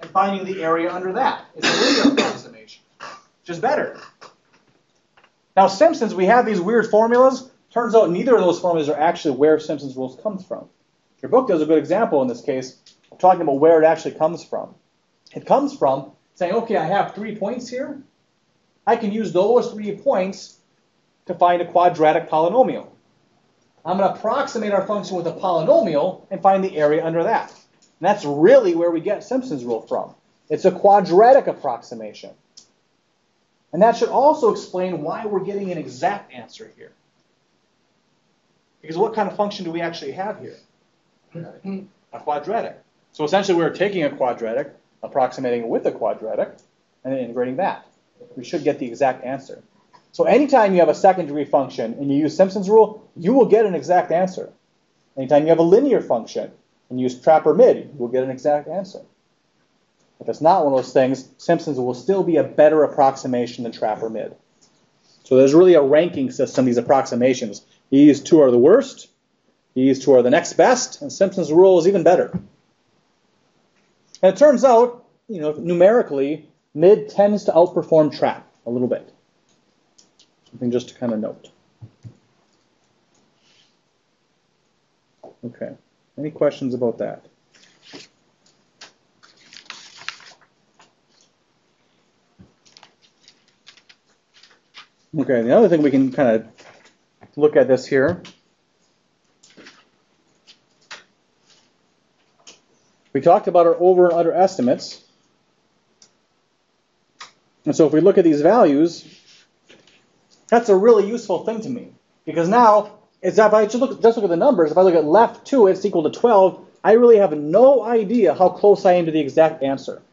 and finding the area under that. It's a linear approximation, which is better. Now, Simpsons, we have these weird formulas. Turns out neither of those formulas are actually where Simpsons Rules comes from. Your book does a good example in this case of talking about where it actually comes from. It comes from saying, okay, I have 3 points here. I can use those 3 points to find a quadratic polynomial. I'm going to approximate our function with a polynomial and find the area under that. And that's really where we get Simpsons Rule from. It's a quadratic approximation. And that should also explain why we're getting an exact answer here. Because what kind of function do we actually have here? A quadratic. So essentially we're taking a quadratic, approximating it with a quadratic, and then integrating that. We should get the exact answer. So anytime you have a second degree function and you use Simpsons Rule, you will get an exact answer. Anytime you have a linear function and you use trap or mid, you will get an exact answer. If it's not one of those things, Simpsons will still be a better approximation than trap or mid. So there's really a ranking system, these approximations. These two are the worst, these two are the next best, and Simpsons Rule is even better. And it turns out, numerically, mid tends to outperform trap a little bit. Something just to kind of note. Okay. Any questions about that? Okay, the other thing we can kind of look at this here. We talked about our over and under estimates. And so if we look at these values, that's a really useful thing to me. Because now, if I just look at the numbers, if I look at left 2, it's equal to 12, I really have no idea how close I am to the exact answer.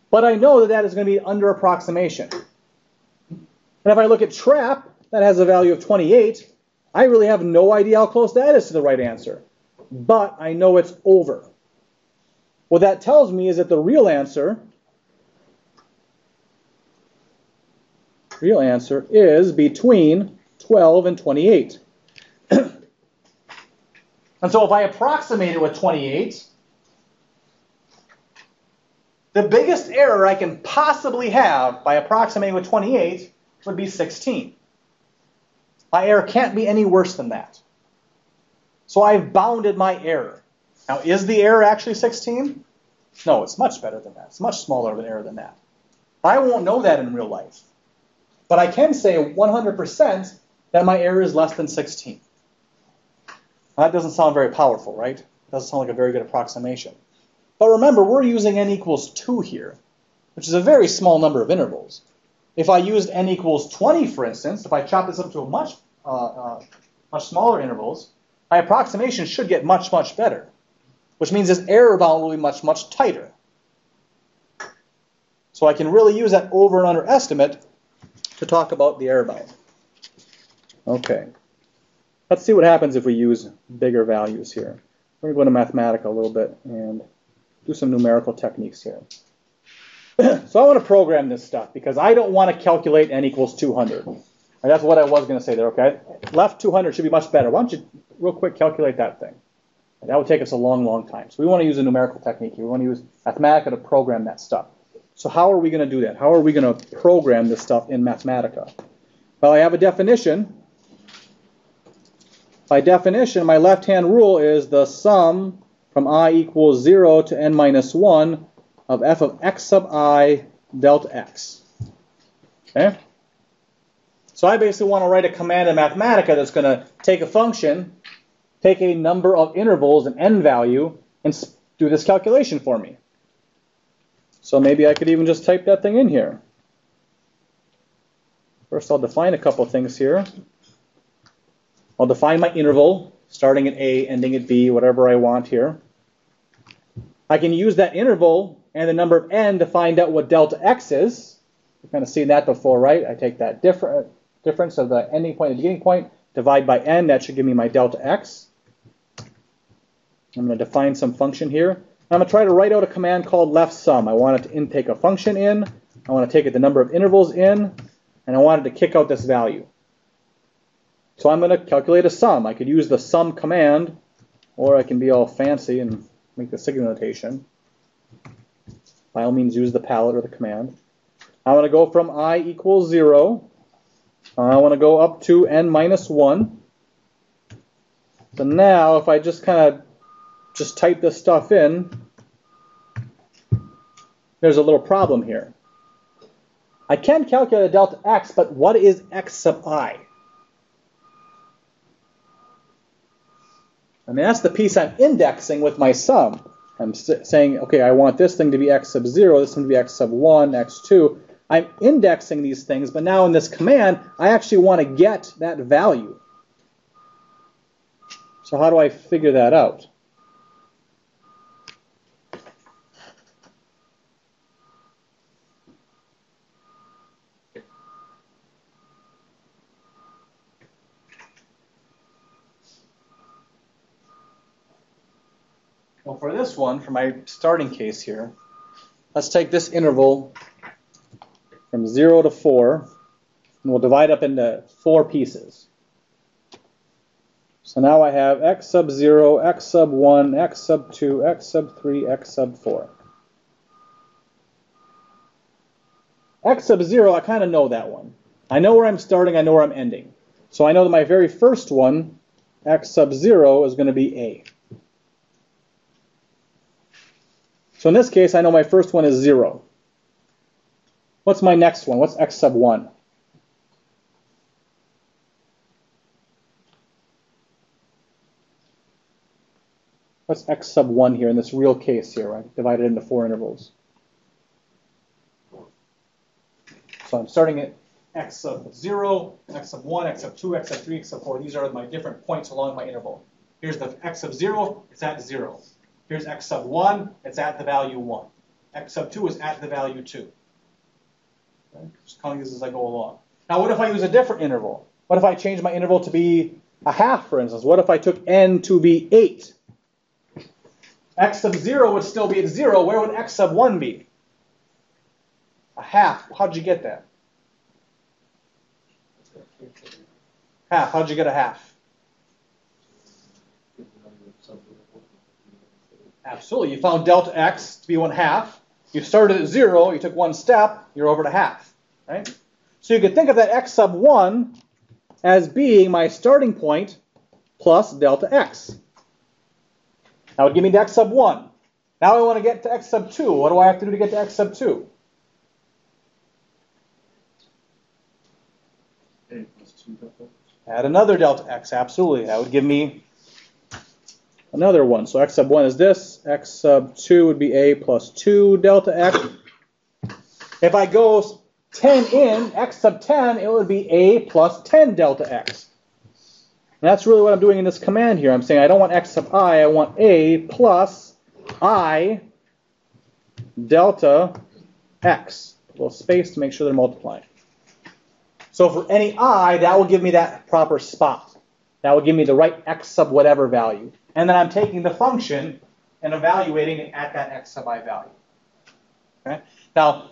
But I know that that is going to be under approximation. And if I look at trap, that has a value of 28, I really have no idea how close that is to the right answer. But I know it's over. What that tells me is that the real answer is between 12 and 28. And so if I approximate it with 28, the biggest error I can possibly have by approximating with 28 would be 16. My error can't be any worse than that. So I've bounded my error. Now, is the error actually 16? No, it's much better than that. It's much smaller of an error than that. I won't know that in real life. But I can say 100% that my error is less than 16. Now, that doesn't sound very powerful, right? It doesn't sound like a very good approximation. But remember, we're using n equals 2 here, which is a very small number of intervals. If I used n equals 20, for instance, if I chop this up to a much smaller intervals, my approximation should get much, much better, which means this error bound will be much, much tighter. So I can really use that over and under estimate to talk about the error bound. Okay. Let's see what happens if we use bigger values here. We're going to go to Mathematica a little bit and do some numerical techniques here. So I want to program this stuff because I don't want to calculate n equals 200. And that's what I was going to say there, okay? Left 200 should be much better. Why don't you real quick calculate that thing? And that would take us a long, long time. So we want to use a numerical technique here. We want to use Mathematica to program that stuff. So how are we going to do that? How are we going to program this stuff in Mathematica? Well, I have a definition. By definition, my left-hand rule is the sum from I equals 0 to n minus 1 of f of x sub I delta x. Okay? So I basically want to write a command in Mathematica that's going to take a function, take a number of intervals, an n value, and do this calculation for me. So maybe I could even just type that thing in here. First, I'll define a couple things here. I'll define my interval, starting at A, ending at B, whatever I want here. I can use that interval and the number of n to find out what delta x is. You've kind of seen that before, right? I take that difference of the ending point and the beginning point, divide by n. That should give me my delta x. I'm going to define some function here. I'm going to try to write out a command called left sum. I want it to take a function in. I want to take it the number of intervals in. And I want it to kick out this value. So I'm going to calculate a sum. I could use the sum command, or I can be all fancy and make the sigma notation. By all means, use the palette or the command. I want to go from I equals 0. I want to go up to n minus 1. So now, if I just type this stuff in, there's a little problem here. I can calculate a delta x, but what is x sub I? I mean, that's the piece I'm indexing with my sum. I'm saying, okay, I want this thing to be x sub 0, this thing to be x sub 1, x2. I'm indexing these things, but now in this command, I actually want to get that value. So how do I figure that out? Well, for this one, for my starting case here, let's take this interval from 0 to 4, and we'll divide up into 4 pieces. So now I have x sub 0, x sub 1, x sub 2, x sub 3, x sub 4. X sub 0, I kind of know that one. I know where I'm starting, I know where I'm ending. So I know that my very first one, x sub 0, is going to be A. So in this case, I know my first one is 0. What's my next one? What's x sub 1? What's x sub 1 here in this real case here, right? Divided into 4 intervals. So I'm starting at x sub 0, x sub 1, x sub 2, x sub 3, x sub 4. These are my different points along my interval. Here's the x sub 0, it's at 0. Here's x sub 1, it's at the value 1. X sub 2 is at the value 2. Okay? Just counting this as I go along. Now what if I use a different interval? What if I change my interval to be a half, for instance? What if I took n to be 8? X sub 0 would still be at 0. Where would x sub 1 be? A half. How'd you get that? Half. How'd you get a half? Absolutely. You found delta x to be 1/2. You started at 0. You took one step. You're over to half. Right? So you could think of that x sub 1 as being my starting point plus delta x. That would give me the x sub 1. Now I want to get to x sub 2. What do I have to do to get to x sub 2? A plus 2 delta. Add another delta x. Absolutely. That would give me another one. So x sub 1 is this. X sub 2 would be a plus 2 delta x. If I go 10 in, x sub 10, it would be a plus 10 delta x. And that's really what I'm doing in this command here. I'm saying I don't want x sub I want a plus I delta x. A little space to make sure they're multiplying. So for any I, that will give me that proper spot. That will give me the right x sub whatever value. And then I'm taking the function and evaluating it at that x sub I value. Okay? Now,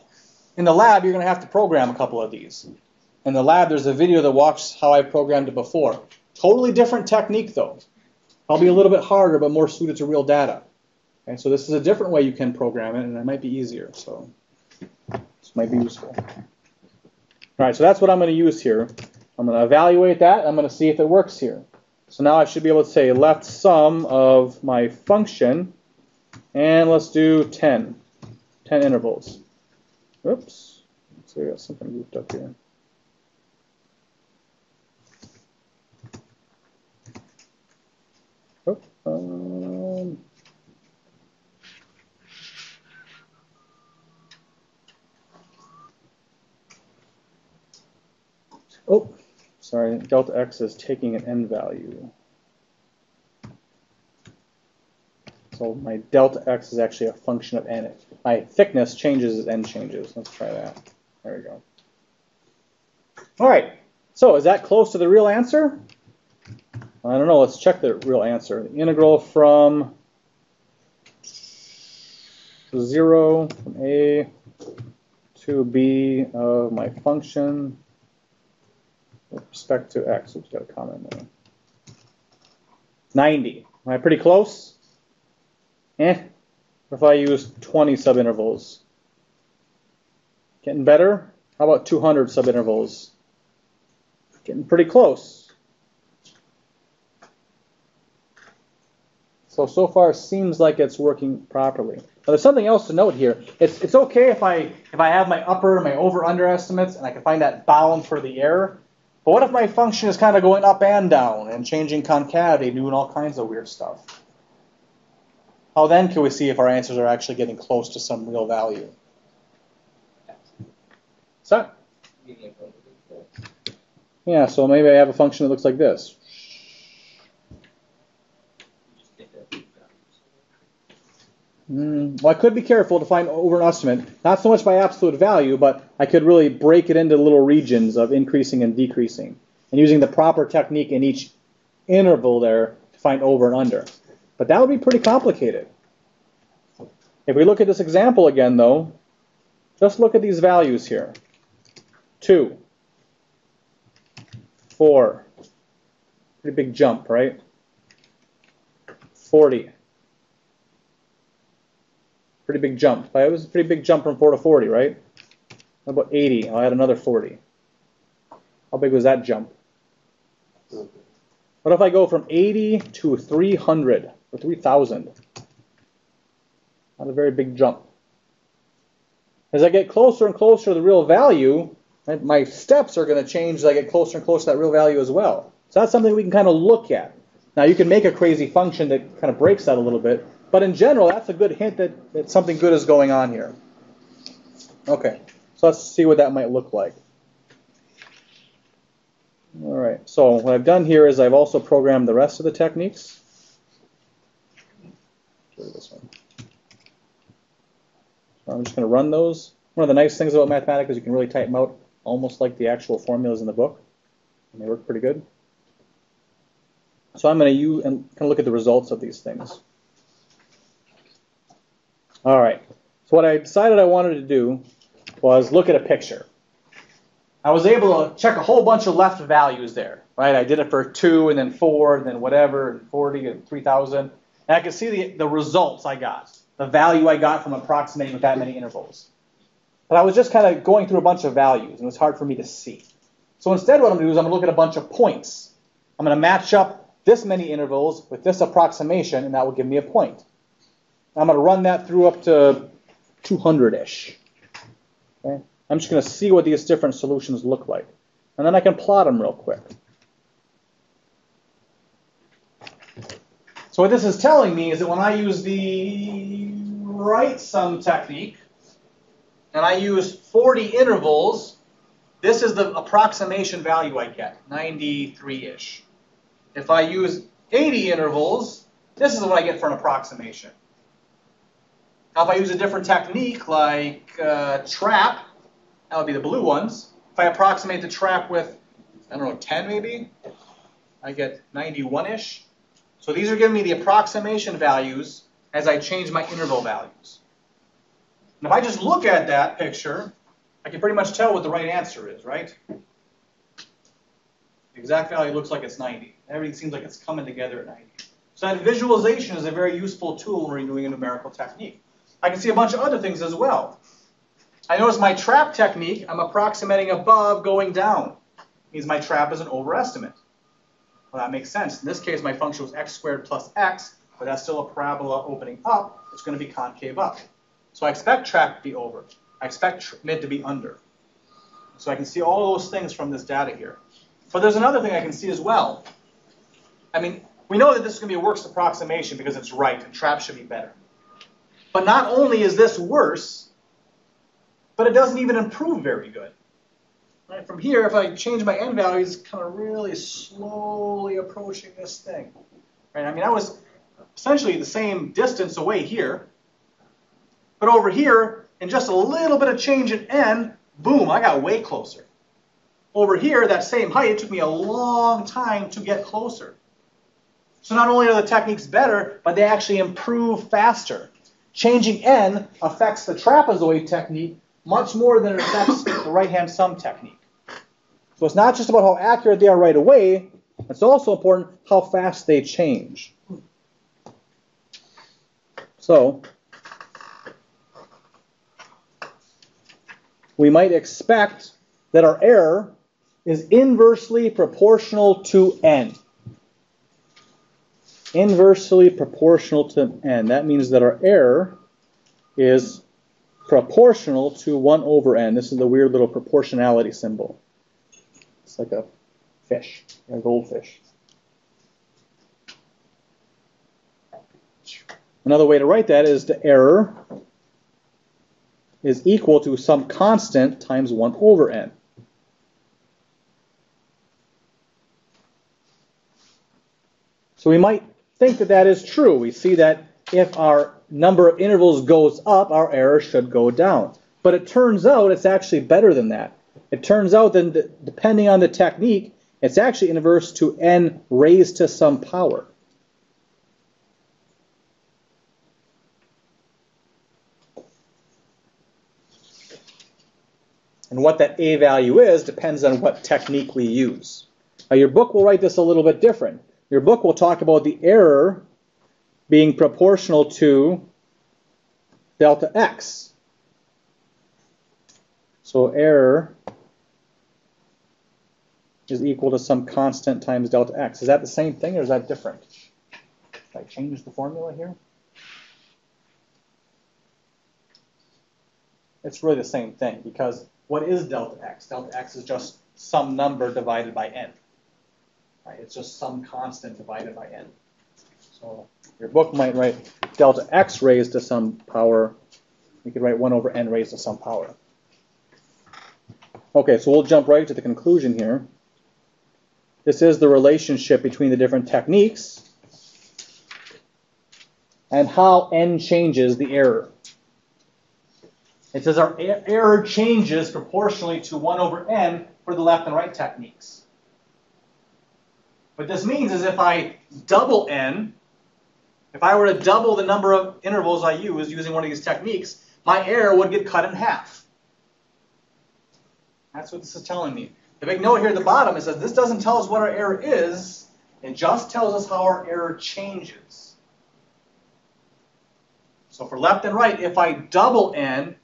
in the lab, you're going to have to program a couple of these. In the lab, there's a video that walks how I programmed it before. Totally different technique, though. Probably a little bit harder, but more suited to real data. Okay? So this is a different way you can program it, and it might be easier. So this might be useful. All right, so that's what I'm going to use here. I'm going to evaluate that. I'm going to see if it works here. So now I should be able to say left sum of my function, and let's do 10 intervals. Oops, so I got something grouped up here. Oh, sorry, delta x is taking an n value. So my delta x is actually a function of n. My thickness changes as n changes. Let's try that. There we go. All right, so is that close to the real answer? I don't know, let's check the real answer. The integral from 0, from a to b of my function with respect to x. Oops, got a comment there. 90. Am I pretty close? If I use 20 subintervals. Getting better? How about 200 subintervals? Getting pretty close. So far it seems like it's working properly. Now, there's something else to note here. It's okay if I have my upper, my over-under estimates, and I can find that bound for the error. But what if my function is kind of going up and down and changing concavity, doing all kinds of weird stuff? How then can we see if our answers are actually getting close to some real value? So, yeah, so maybe I have a function that looks like this. Well, I could be careful to find over an estimate, not so much by absolute value, but I could really break it into little regions of increasing and decreasing, and using the proper technique in each interval there to find over and under. But that would be pretty complicated. If we look at this example again, though, just look at these values here. 2, 4, pretty big jump, right? 40. Pretty big jump. It was a pretty big jump from 4 to 40, right? How about 80? I'll add another 40. How big was that jump? What if I go from 80 to 300 or 3,000? Not a very big jump. As I get closer and closer to the real value, right, my steps are going to change as I get closer and closer to that real value as well. So that's something we can kind of look at. Now you can make a crazy function that kind of breaks that a little bit, but in general, that's a good hint that something good is going on here. Okay, so let's see what that might look like. All right, so what I've done here is I've also programmed the rest of the techniques. This one. So I'm just going to run those. One of the nice things about mathematics is you can really type them out almost like the actual formulas in the book, and they work pretty good. So I'm going to use and kind of look at the results of these things. All right. So what I decided I wanted to do was look at a picture. I was able to check a whole bunch of left values there, right? I did it for 2 and then 4 and then whatever, and 40 and 3,000. And I could see the results I got, the value I got from approximating with that many intervals. But I was just kind of going through a bunch of values, and it was hard for me to see. So instead what I'm going to do is I'm going to look at a bunch of points. I'm going to match up this many intervals with this approximation, and that will give me a point. I'm going to run that through up to 200-ish. Okay? I'm just going to see what these different solutions look like. And then I can plot them real quick. So what this is telling me is that when I use the right sum technique, and I use 40 intervals, this is the approximation value I get, 93-ish. If I use 80 intervals, this is what I get for an approximation. Now, if I use a different technique like trap, that would be the blue ones. If I approximate the trap with, I don't know, 10 maybe, I get 91-ish. So these are giving me the approximation values as I change my interval values. And if I just look at that picture, I can pretty much tell what the right answer is, right? The exact value looks like it's 90. Everything seems like it's coming together at 90. So that visualization is a very useful tool when we're doing a numerical technique. I can see a bunch of other things as well. I notice my trap technique, I'm approximating above going down. It means my trap is an overestimate. Well, that makes sense. In this case, my function was x squared plus x, but that's still a parabola opening up. It's going to be concave up. So I expect trap to be over. I expect mid to be under. So I can see all those things from this data here. But there's another thing I can see as well. I mean, We know that this is going to be a worse approximation because it's right, and trap should be better. But not only is this worse, but it doesn't even improve very good. Right? From here, if I change my n values, it's kind of really slowly approaching this thing. Right? I mean, I was essentially the same distance away here. But over here, in just a little bit of change in n, boom, I got way closer. Over here, that same height, it took me a long time to get closer. So not only are the techniques better, but they actually improve faster. Changing n affects the trapezoid technique much more than it affects the right-hand sum technique. So it's not just about how accurate they are right away, it's also important how fast they change. So we might expect that our error is inversely proportional to n. Inversely proportional to n. That means that our error is proportional to 1 over n. This is the weird little proportionality symbol. It's like a fish, a goldfish. Another way to write that is the error is equal to some constant times 1 over n. So we might think that that is true. We see that if our number of intervals goes up, our error should go down. But it turns out it's actually better than that. It turns out that depending on the technique, it's actually inverse to n raised to some power. And what that a value is depends on what technique we use. Now, your book will write this a little bit different. Your book will talk about the error being proportional to delta x. So error is equal to some constant times delta x. Is that the same thing or is that different? Should I change the formula here? It's really the same thing because what is delta x? Delta x is just some number divided by n. Right? It's just some constant divided by n. So your book might write delta x raised to some power. You could write 1 over n raised to some power. Okay, so we'll jump right to the conclusion here. This is the relationship between the different techniques and how n changes the error. It says our error changes proportionally to 1 over n for the left and right techniques. What this means is if I double n, if I were to double the number of intervals I use using one of these techniques, my error would get cut in half. That's what this is telling me. The big note here at the bottom is that this doesn't tell us what our error is, it just tells us how our error changes. So for left and right, if I double n,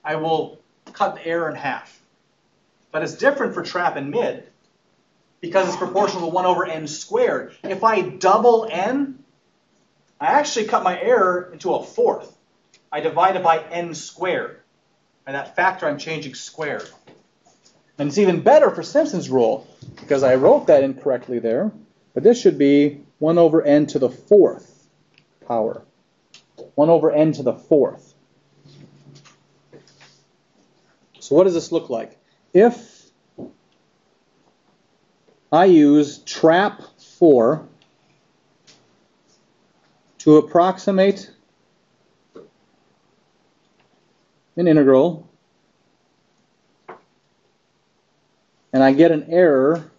I will cut the error in half. But it's different for trap and mid because it's proportional to 1 over n squared. If I double n, I actually cut my error into a fourth. I divide it by n squared. And that factor I'm changing squared. And it's even better for Simpsons Rule because I wrote that incorrectly there. But this should be 1 over n to the 4th power. 1 over n to the 4th. So what does this look like? If I use trap 4 to approximate an integral, and I get an error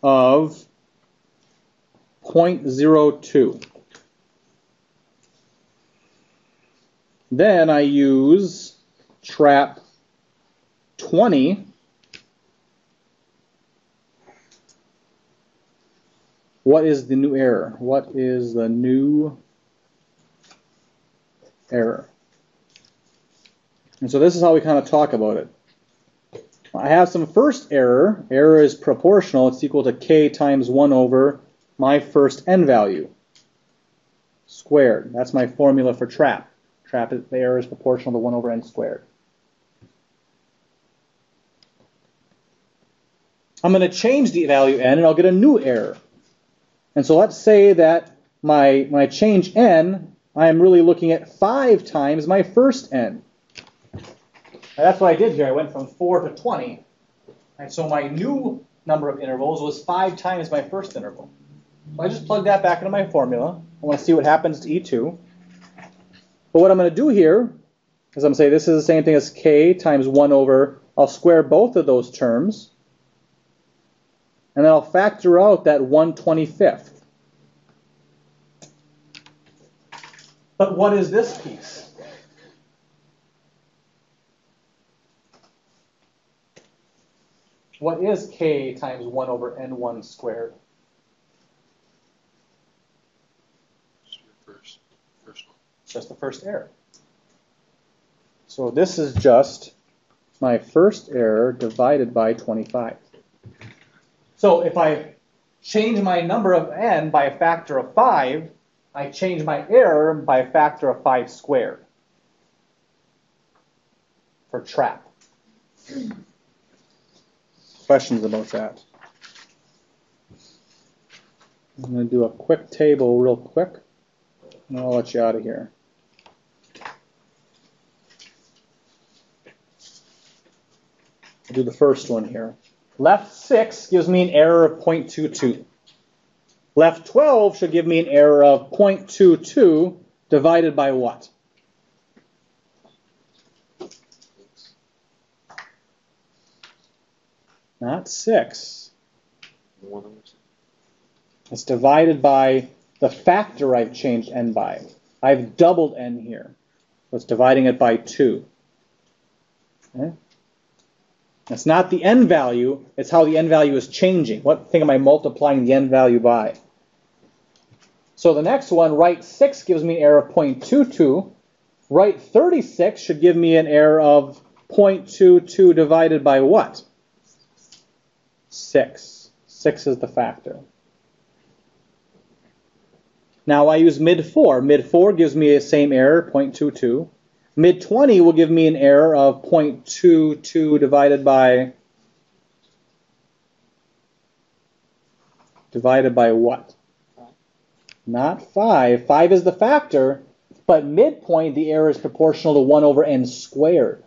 of 0.02. Then I use trap 20 What is the new error? What is the new error? And so this is how we kind of talk about it. I have some first error. Error is proportional. It's equal to k times 1 over my first n value squared. That's my formula for trap. The error is proportional to 1 over n squared. I'm going to change the value n and I'll get a new error. And so let's say that when I change n, I am really looking at 5 times my first n. And that's what I did here. I went from 4 to 20. And so my new number of intervals was 5 times my first interval. So I just plug that back into my formula. I want to see what happens to E2. But what I'm going to do here is I'm going to say this is the same thing as k times 1 over, I'll square both of those terms. And then I'll factor out that 1/25th. But what is this piece? What is k times 1 over n1 squared? First one. Just the first error. So this is just my first error divided by 25. So if I change my number of n by a factor of 5, I change my error by a factor of 5 squared for trap. Questions about that? I'm going to do a quick table real quick, and I'll let you out of here. I'll do the first one here. Left 6 gives me an error of 0.22. Left 12 should give me an error of 0.22 divided by what? Not 6. It's divided by the factor I've changed n by. I've doubled n here. So it's dividing it by 2. Okay? It's not the n value, it's how the n value is changing. What thing am I multiplying the n value by? So the next one, right 6 gives me an error of 0.22. Right 36 should give me an error of 0.22 divided by what? 6. 6 is the factor. Now I use mid 4. Mid 4 gives me the same error, 0.22. Mid 20 will give me an error of 0.22 divided by what? Not 5. 5 is the factor, but midpoint, the error is proportional to 1 over n squared.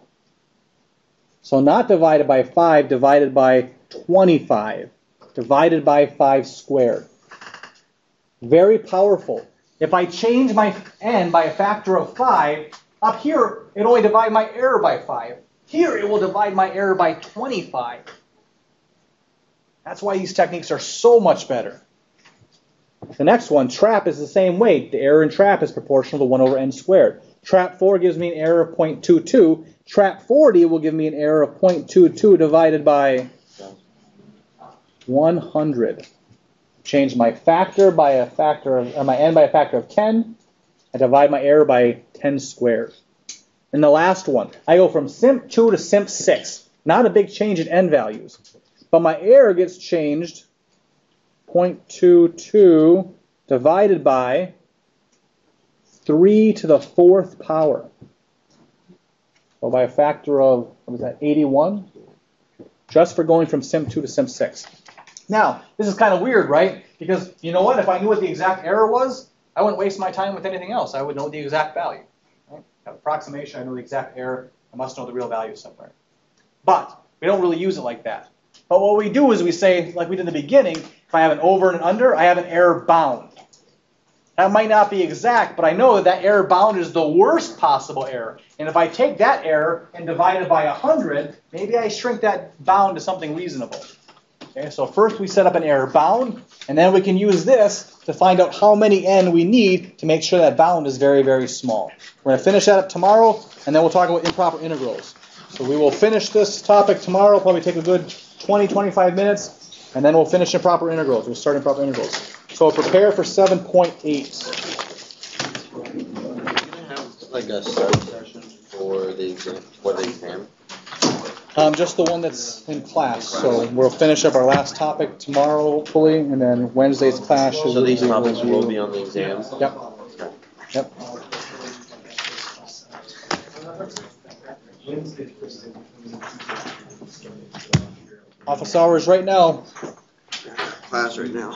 So not divided by 5, divided by 25, divided by 5 squared. Very powerful. If I change my n by a factor of 5, up here, it only divide my error by 5. Here, it will divide my error by 25. That's why these techniques are so much better. The next one, trap, is the same way. The error in trap is proportional to 1 over n squared. Trap 4 gives me an error of 0.22. Trap 40 will give me an error of 0.22 divided by 100. Change my factor by a factor of, or my n by a factor of 10. I divide my error by 10 squared. And the last one, I go from simp 2 to simp 6. Not a big change in n values. But my error gets changed 0.22 divided by 3 to the 4th power. So by a factor of, what was that, 81? Just for going from simp 2 to simp 6. Now, this is kind of weird, right? Because, you know what? If I knew what the exact error was, I wouldn't waste my time with anything else. I would know the exact value. Right? Approximation, I know the exact error. I must know the real value somewhere. But we don't really use it like that. But what we do is we say, like we did in the beginning, if I have an over and an under, I have an error bound. That might not be exact, but I know that that error bound is the worst possible error. And if I take that error and divide it by 100, maybe I shrink that bound to something reasonable. Okay, so first we set up an error bound, and then we can use this to find out how many n we need to make sure that bound is very, very small. We're going to finish that up tomorrow, and then we'll talk about improper integrals. So we will finish this topic tomorrow, probably take a good 20, 25 minutes, and then we'll finish improper integrals. We'll start improper integrals. So prepare for 7.8. Have like a study session for the exam. Just the one that's in class. So we'll finish up our last topic tomorrow, hopefully, and then Wednesday's class should So these be topics review. will be on the exam? Yep. Yep. Office hours right now. class right now.